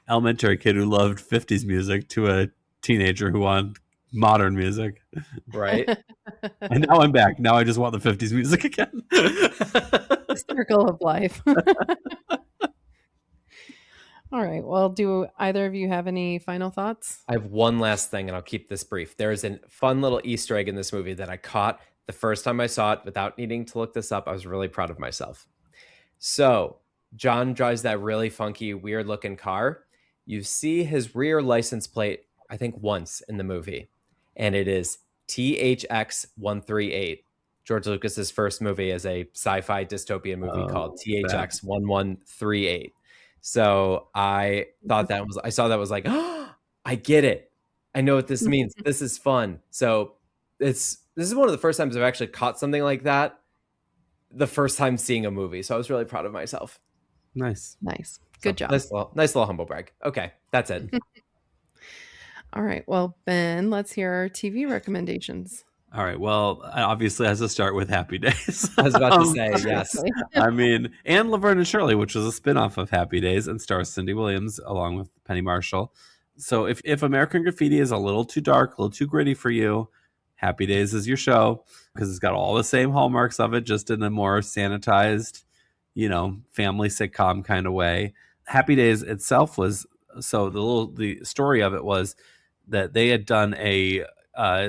elementary kid who loved 50s music to a teenager who wanted modern music. Right. And now I'm back. Now I just want the 50s music again. The circle of life. All right. Well, do either of you have any final thoughts? I have one last thing, and I'll keep this brief. There's a fun little Easter egg in this movie that I caught the first time I saw it without needing to look this up. I was really proud of myself. So John drives that really funky, weird looking car. You see his rear license plate, I think, once in the movie, and it is THX 138. George Lucas's first movie is a sci-fi dystopian movie called THX 1138. So I thought I saw that was like, oh, I get it. I know what this means. This is fun. So this is one of the first times I've actually caught something like that. The first time seeing a movie. So I was really proud of myself. Nice. Good job. Nice little humble brag. Okay, that's it. All right. Well, Ben, let's hear our TV recommendations. All right. Well, obviously, has to start with Happy Days. I was about to say, yes. I mean, and Laverne and Shirley, which was a spinoff of Happy Days and stars Cindy Williams along with Penny Marshall. So if American Graffiti is a little too dark, a little too gritty for you, Happy Days is your show because it's got all the same hallmarks of it, just in a more sanitized, family sitcom kind of way. Happy Days itself was, so the story of it was that they had done a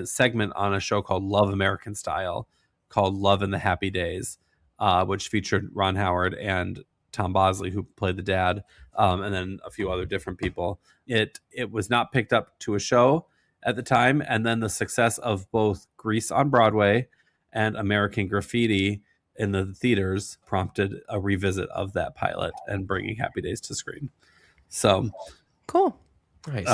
segment on a show called Love American Style, called Love in the Happy Days, which featured Ron Howard and Tom Bosley, who played the dad, and then a few other different people. It was not picked up to a show at the time, and then the success of both Grease on Broadway and American Graffiti in the theaters prompted a revisit of that pilot and bringing Happy Days to screen. So cool. Nice.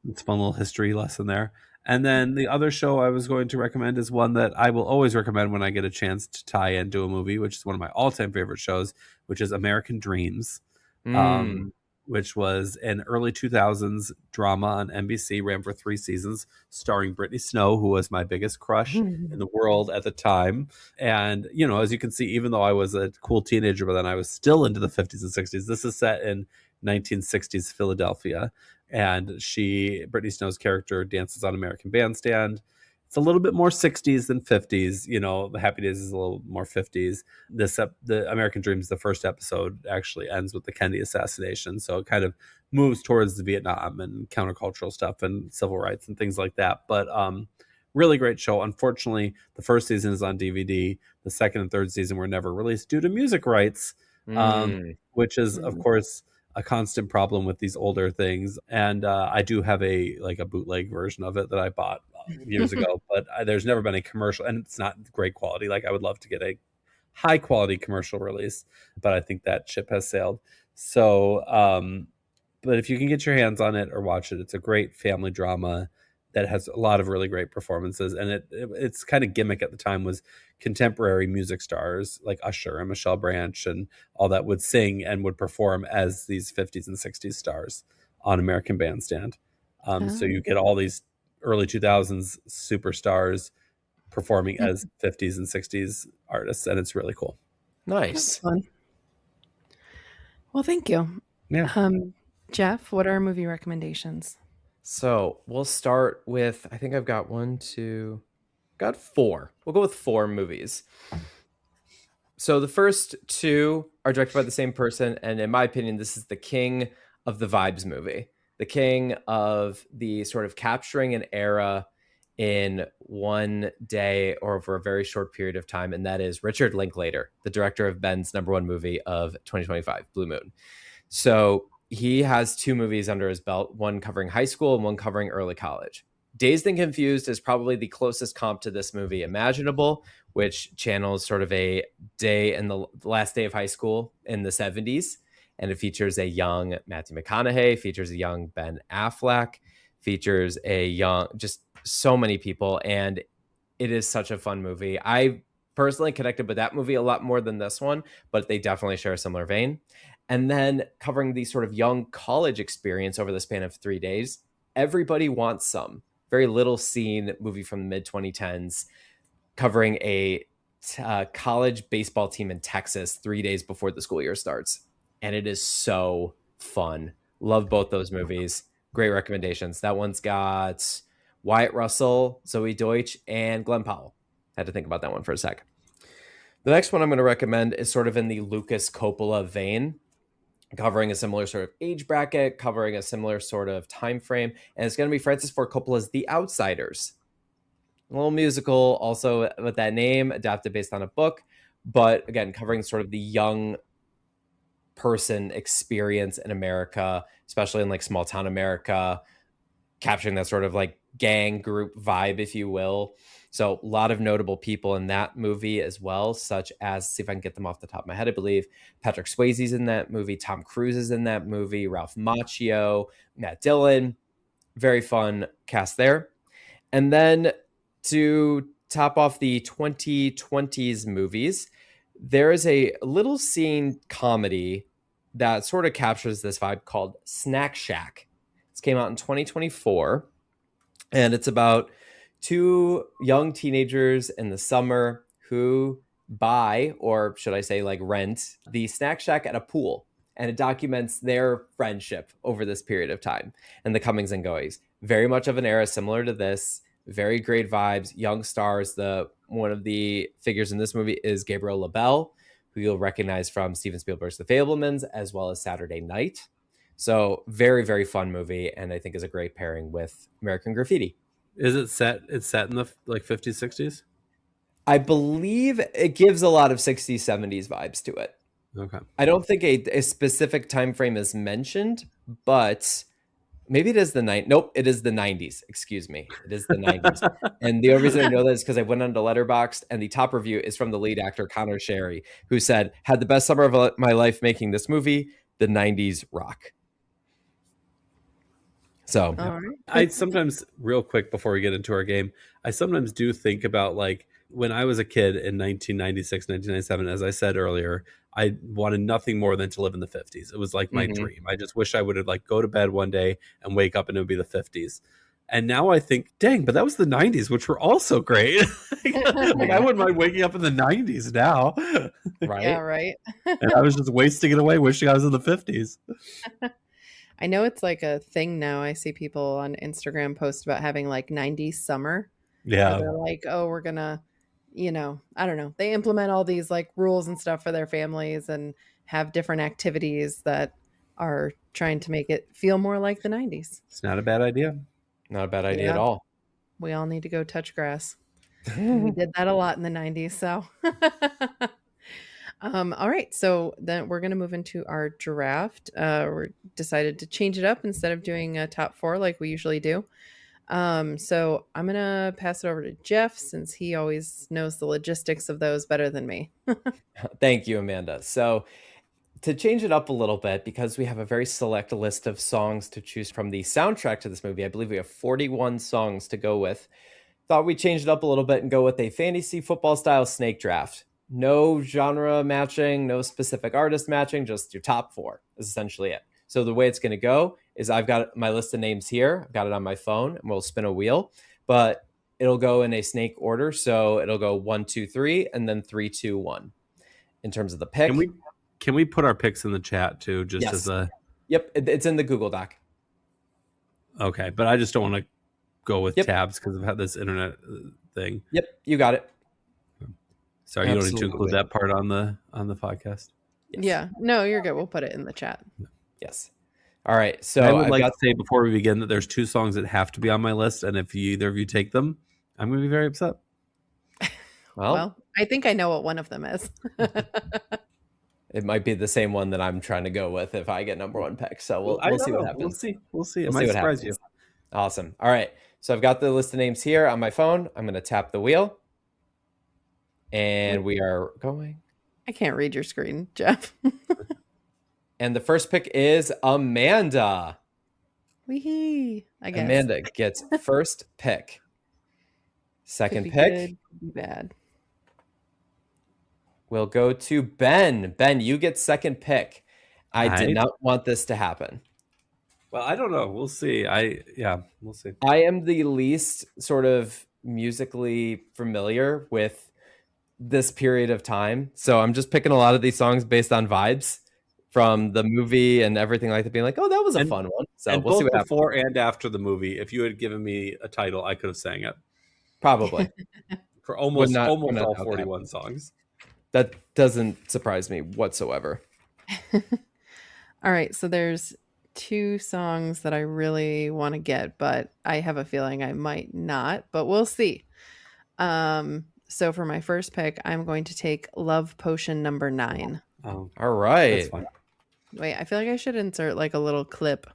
It's a fun little history lesson there. And then the other show I was going to recommend is one that I will always recommend when I get a chance to tie into a movie, which is one of my all-time favorite shows, which is American Dreams, which was an early 2000s drama on NBC, ran for 3 seasons, starring Brittany Snow, who was my biggest crush in the world at the time. And, as you can see, even though I was a cool teenager, but then I was still into the 50s and 60s. This is set in 1960s Philadelphia. And Brittany Snow's character dances on American Bandstand. It's a little bit more 60s than 50s. The Happy Days is a little more 50s. The American Dreams, the first episode, actually ends with the Kennedy assassination. So it kind of moves towards the Vietnam and countercultural stuff and civil rights and things like that. But really great show. Unfortunately, the first season is on DVD. The second and third season were never released due to music rights, which is, of course, a constant problem with these older things. And I do have a bootleg version of it that I bought years ago, but there's never been a commercial, and it's not great quality. I would love to get a high quality commercial release, but I think that ship has sailed. So, but if you can get your hands on it or watch it, it's a great family drama that has a lot of really great performances. And its kind of gimmick at the time was contemporary music stars like Usher and Michelle Branch and all that would sing and would perform as these 50s and 60s stars on American Bandstand. So you get all these early 2000s superstars performing as 50s and 60s artists, and it's really cool. Nice. Fun. Well, thank you. Yeah. Geoff, what are movie recommendations? So we'll start with, I think I've got 4. We'll go with 4 movies. So the first 2 are directed by the same person. And in my opinion, this is the king of the vibes movie, the king of the sort of capturing an era in one day or over a very short period of time. And that is Richard Linklater, the director of Ben's #1 movie of 2025, Blue Moon. So he has 2 movies under his belt, one covering high school and one covering early college. Dazed and Confused is probably the closest comp to this movie imaginable, which channels sort of a day in the last day of high school in the 70s. And it features a young Matthew McConaughey, features a young Ben Affleck, features a young, just so many people. And it is such a fun movie. I personally connected with that movie a lot more than this one, but they definitely share a similar vein. And then covering the sort of young college experience over the span of 3 days, Everybody Wants Some. Very little seen movie from the mid-2010s covering a college baseball team in Texas 3 days before the school year starts. And it is so fun. Love both those movies. Great recommendations. That one's got Wyatt Russell, Zoe Deutsch, and Glenn Powell. Had to think about that one for a sec. The next one I'm going to recommend is sort of in the Lucas Coppola vein. covering a similar sort of age bracket, covering a similar sort of time frame. And it's going to be Francis Ford Coppola's The Outsiders. A little musical, also with that name, adapted based on a book, but again, covering sort of the young person experience in America, especially in like small town America, capturing that sort of like gang group vibe, if you will. So a lot of notable people in that movie as well, such as, see if I can get them off the top of my head, I believe Patrick Swayze's in that movie, Tom Cruise is in that movie, Ralph Macchio, Matt Dillon. Very fun cast there. And then to top off the 2020s movies, there is a little scene comedy that sort of captures this vibe called Snack Shack. This came out in 2024, and it's about two young teenagers in the summer who buy, or should I say like rent, the Snack Shack at a pool. And it documents their friendship over this period of time and the comings and goings. Very much of an era similar to this. Very great vibes, young stars. One of the figures in this movie is Gabriel LaBelle, who you'll recognize from Steven Spielberg's The Fabelmans, as well as Saturday Night. So very, very fun movie, and I think is a great pairing with American Graffiti. Is it set? It's set in the like 50s, 60s? I believe it gives a lot of 60s, 70s vibes to it. Okay. I don't think a specific time frame is mentioned, but maybe it is Nope, it is the 90s. Excuse me. It is the 90s. And the only reason I know that is because I went on to Letterboxd, and the top review is from the lead actor, Connor Sherry, who said, had the best summer of my life making this movie. The 90s rock. So All right. I sometimes, real quick before we get into our game, I sometimes do think about like when I was a kid in 1996, 1997, as I said earlier, I wanted nothing more than to live in the 50s. It was like my dream. I just wish I would have like go to bed one day and wake up and it would be the 50s. And now I think, dang, but that was the 90s, which were also great. Like, I wouldn't mind waking up in the 90s now. Right. Yeah, right. And I was just wasting it away, wishing I was in the 50s. I know it's like a thing now. I see people on Instagram post about having like 90s summer. Yeah. They're like, oh, we're going to, I don't know. They implement all these like rules and stuff for their families and have different activities that are trying to make it feel more like the 90s. It's not a bad idea. Not a bad idea at all. We all need to go touch grass. We did that a lot in the 90s. So, all right. So then we're going to move into our draft. We decided to change it up instead of doing a top four like we usually do. So I'm going to pass it over to Geoff since he always knows the logistics of those better than me. Thank you, Amanda. So to change it up a little bit, because we have a very select list of songs to choose from the soundtrack to this movie, I believe we have 41 songs to go with. Thought we'd change it up a little bit and go with a fantasy football style snake draft. No genre matching, no specific artist matching, just your top four is essentially it. So the way it's going to go is I've got my list of names here. I've got it on my phone, and we'll spin a wheel, but it'll go in a snake order. So it'll go 1, 2, 3, and then 3, 2, 1 in terms of the pick. Can we put our picks in the chat too? Just Yes. as a. Yep, it's in the Google Doc. Okay, but I just don't want to go with Yep. tabs because I've had this internet thing. Yep, you got it. Sorry, you don't need to Absolutely. include that part on the podcast. Yes. Yeah. No, you're good. We'll put it in the chat. Yes. All right. So I would I've like got to say before we begin that there's 2 songs that have to be on my list, and if either of you take them, I'm going to be very upset. well, I think I know what one of them is. it might be the same one that I'm trying to go with if I get number one pick. So we'll see what happens. We'll see. It We'll might see what surprise you. happens. Awesome. All right. So I've got the list of names here on my phone. I'm going to tap the wheel. And we are going. I can't read your screen, Geoff. And the first pick is Amanda. Wee. I guess. Amanda gets first pick. Second Could be pick good, could be bad. will go to Ben. Ben, you get second pick. I did Nice. not want this to happen. Well, I don't know. We'll see. We'll see. I am the least sort of musically familiar with this period of time. So I'm just picking a lot of these songs based on vibes from the movie and everything like that, being like, oh, that was a fun one. So And we'll both see what happens. before and after the movie, if you had given me a title, I could have sang it Probably. for almost not all doubt that. 41 songs. That doesn't surprise me whatsoever. All right, so there's two songs that I really want to get, but I have a feeling I might not, but we'll see. So for my first pick, I'm going to take Love Potion number 9. Oh, All right. that's fine. Wait, I feel like I should insert like a little clip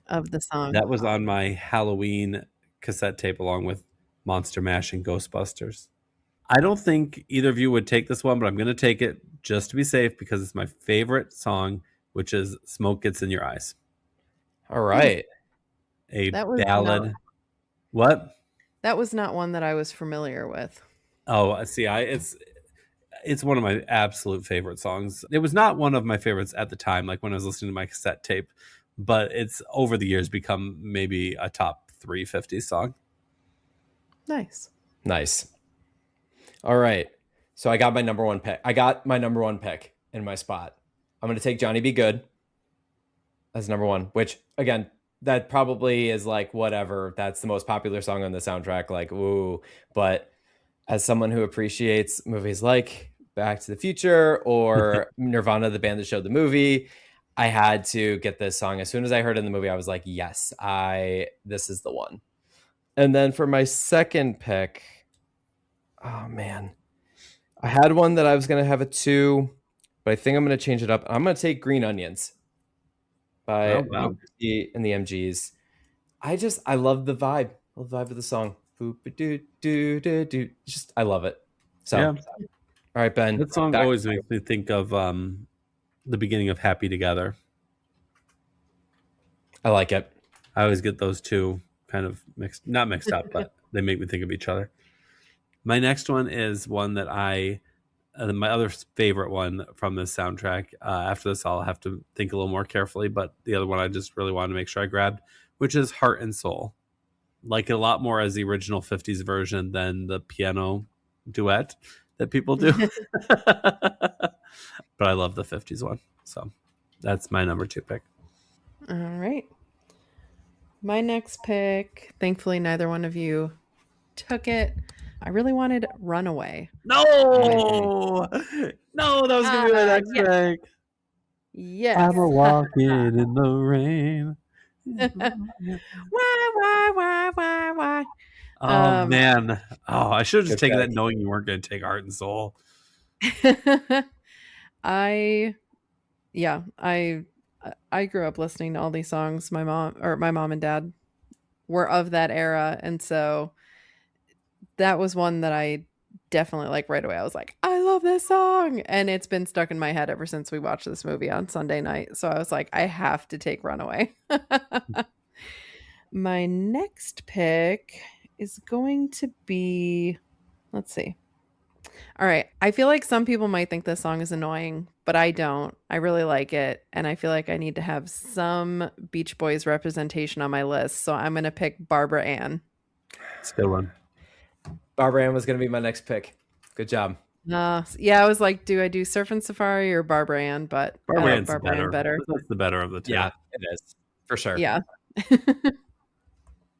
of the song. That was on my Halloween cassette tape along with Monster Mash and Ghostbusters. I don't think either of you would take this one, but I'm going to take it just to be safe because it's my favorite song, which is Smoke Gets in Your Eyes. All right. A That was ballad. not- What? That was not one that I was familiar with. Oh, I see. It's one of my absolute favorite songs. It was not one of my favorites at the time, like when I was listening to my cassette tape, but it's over the years become maybe a top 350 song. Nice. Nice. All right. So I got my number one pick. I got my number one pick in my spot. I'm going to take Johnny Be Good as number one, which again, that probably is like whatever. That's the most popular song on the soundtrack. Like, ooh. But as someone who appreciates movies like Back to the Future or Nirvana, the band that showed the movie, I had to get this song. As soon as I heard it in the movie, I was like, yes, this is the one. And then for my second pick, oh man, I had one that I was going to have a 2, but I think I'm going to change it up. I'm going to take Green Onions by and the MGs. I love the vibe. I love the vibe of the song. Just, I love it. So, Yeah. All right, Ben. That song always makes me think of the beginning of Happy Together. I like it. I always get those two kind of not mixed up, but they make me think of each other. My next one is one that my other favorite one from this soundtrack. After this, I'll have to think a little more carefully, but the other one I just really wanted to make sure I grabbed, which is Heart and Soul. Like it a lot more as the original 50s version than the piano duet that people do. But I love the 50s one. So that's my number 2 pick. All right. My next pick, thankfully neither one of you took it. I really wanted Runaway. No, that was gonna be my next pick. Yes. I'm a walking in the rain. Why? Oh man. Oh, I should have just taken that knowing you weren't gonna take Heart and Soul. I grew up listening to all these songs. My mom and dad were of that era, and so that was one that I definitely like right away. I was like, I love this song, and it's been stuck in my head ever since we watched this movie on Sunday night. So I was like, I have to take Runaway. My next pick is going to be, let's see. All right. I feel like some people might think this song is annoying, but I don't. I really like it. And I feel like I need to have some Beach Boys representation on my list. So I'm going to pick Barbara Ann. It's a good one. Barbara Ann was going to be my next pick. Good job. Yeah, I was like, do I do Surfin' Safari or Barbara Ann? But Barbara Ann's Ann better. That's the better of the two. Yeah, it is. For sure. Yeah.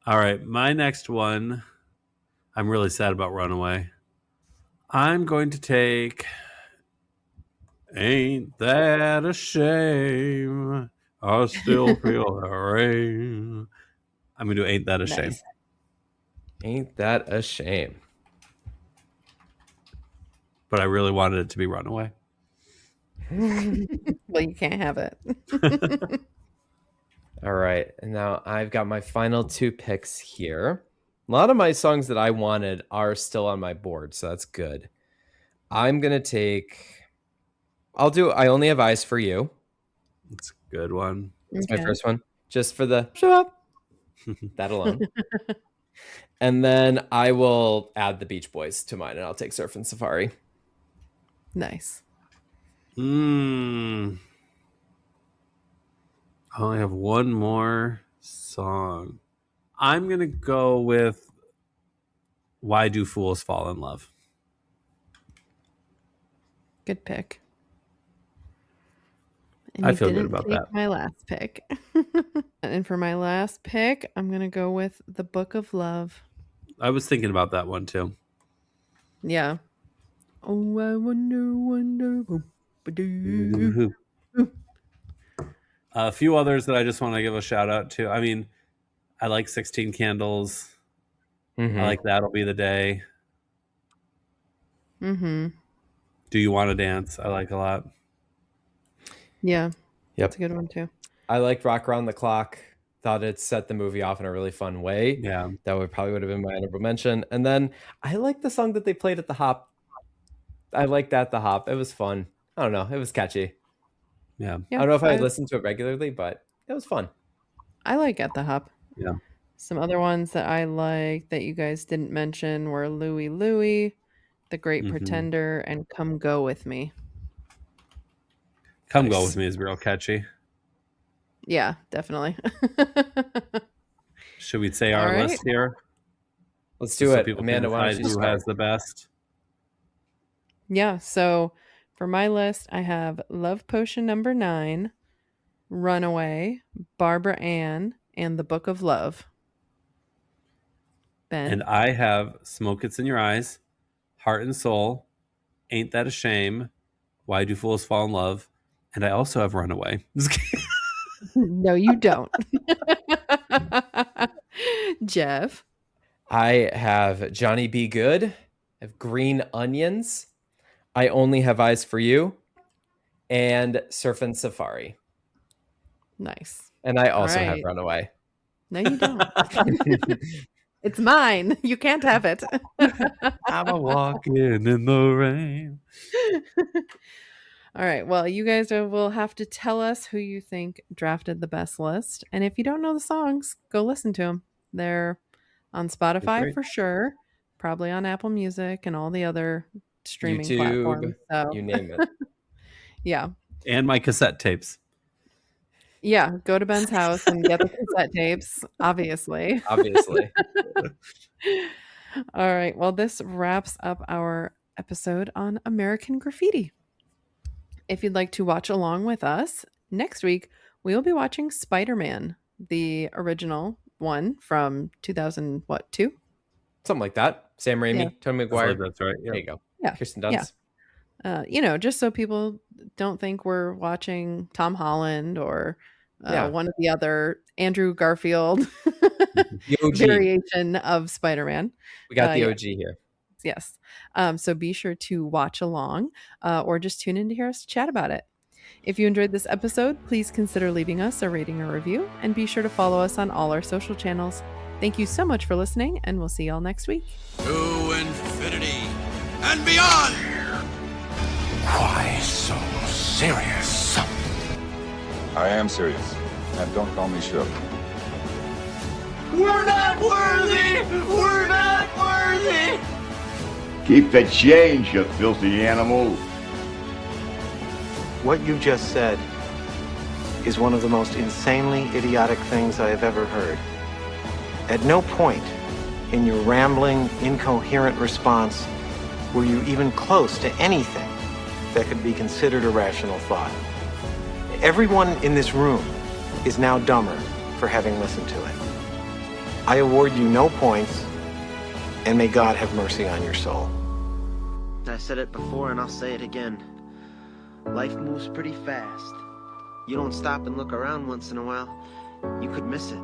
All right. My next one, I'm really sad about Runaway. I'm going to take Ain't That a Shame? I Still Feel the Rain. I'm going to do Ain't That a Shame. Ain't That a Shame? But I really wanted it to be Runaway. Well, you can't have it. All right. And now I've got my final 2 picks here. A lot of my songs that I wanted are still on my board, so that's good. I'm going to take... I Only Have Eyes for You. It's a good one. It's my first one. Just for the show up. That alone. And then I will add the Beach Boys to mine, and I'll take Surfin' Safari. Nice. I only have one more song. I'm going to go with Why Do Fools Fall in Love? Good pick. And I feel good about that. My last pick. And for my last pick, I'm going to go with The Book of Love. I was thinking about that one too. Yeah. Oh, I wonder. A few others that I just want to give a shout out to. I mean, I like 16 Candles. Mhm. I like That'll Be the Day. Mm-hmm. Do You Want to Dance? I like a lot. Yeah. Yep. That's a good one too. I liked Rock Around the Clock. Thought it set the movie off in a really fun way. Yeah. That would have been my honorable mention. And then I like the song that they played at the Hop. I liked that, the Hop. It was fun. I don't know. It was catchy. Yeah. I don't know if I listened to it regularly, but it was fun. I like At the Hop. Yeah. Some other ones that I like that you guys didn't mention were Louie Louie, The Great Pretender, and Come Go With Me. Come Go With Me is real catchy. Yeah, definitely. Should we say our list here? Let's do it. Amanda, why don't you who has the best? Yeah, so for my list, I have Love Potion number 9, Runaway, Barbara Ann, and The Book of Love. Ben? And I have Smoke It's in Your Eyes, Heart and Soul, Ain't That a Shame, Why Do Fools Fall in Love, and I also have Runaway. No, you don't. Geoff? I have Johnny Be Good. I have Green Onions. I Only Have Eyes for You. And Surfin' Safari. Nice. And I also have Runaway. No, you don't. It's mine. You can't have it. I'm a walking in the rain. All right. Well, you guys will have to tell us who you think drafted the best list. And if you don't know the songs, go listen to them. They're on Spotify for sure, probably on Apple Music and all the other streaming platforms. So. You name it. Yeah. And my cassette tapes. Yeah. Go to Ben's house and get the cassette tapes, obviously. Obviously. All right. Well, this wraps up our episode on American Graffiti. If you'd like to watch along with us, next week we will be watching Spider-Man, the original one from 2002? Something like that. Sam Raimi, Tobey Maguire. That's right. There you go. Yeah. Kirsten Dunst. Yeah. Just so people don't think we're watching Tom Holland or one of the other Andrew Garfield variation of Spider-Man. We got the OG here. Yes. So be sure to watch along or just tune in to hear us chat about it. If you enjoyed this episode, please consider leaving us a rating or review and be sure to follow us on all our social channels. Thank you so much for listening, and we'll see y'all next week. To infinity and beyond! Why so serious? I am serious, and don't call me Shirley. We're not worthy! We're not worthy! Keep the change, you filthy animal. What you just said is one of the most insanely idiotic things I have ever heard. At no point in your rambling, incoherent response were you even close to anything that could be considered a rational thought. Everyone in this room is now dumber for having listened to it. I award you no points, and may God have mercy on your soul. I said it before and I'll say it again. Life moves pretty fast. You don't stop and look around once in a while, you could miss it.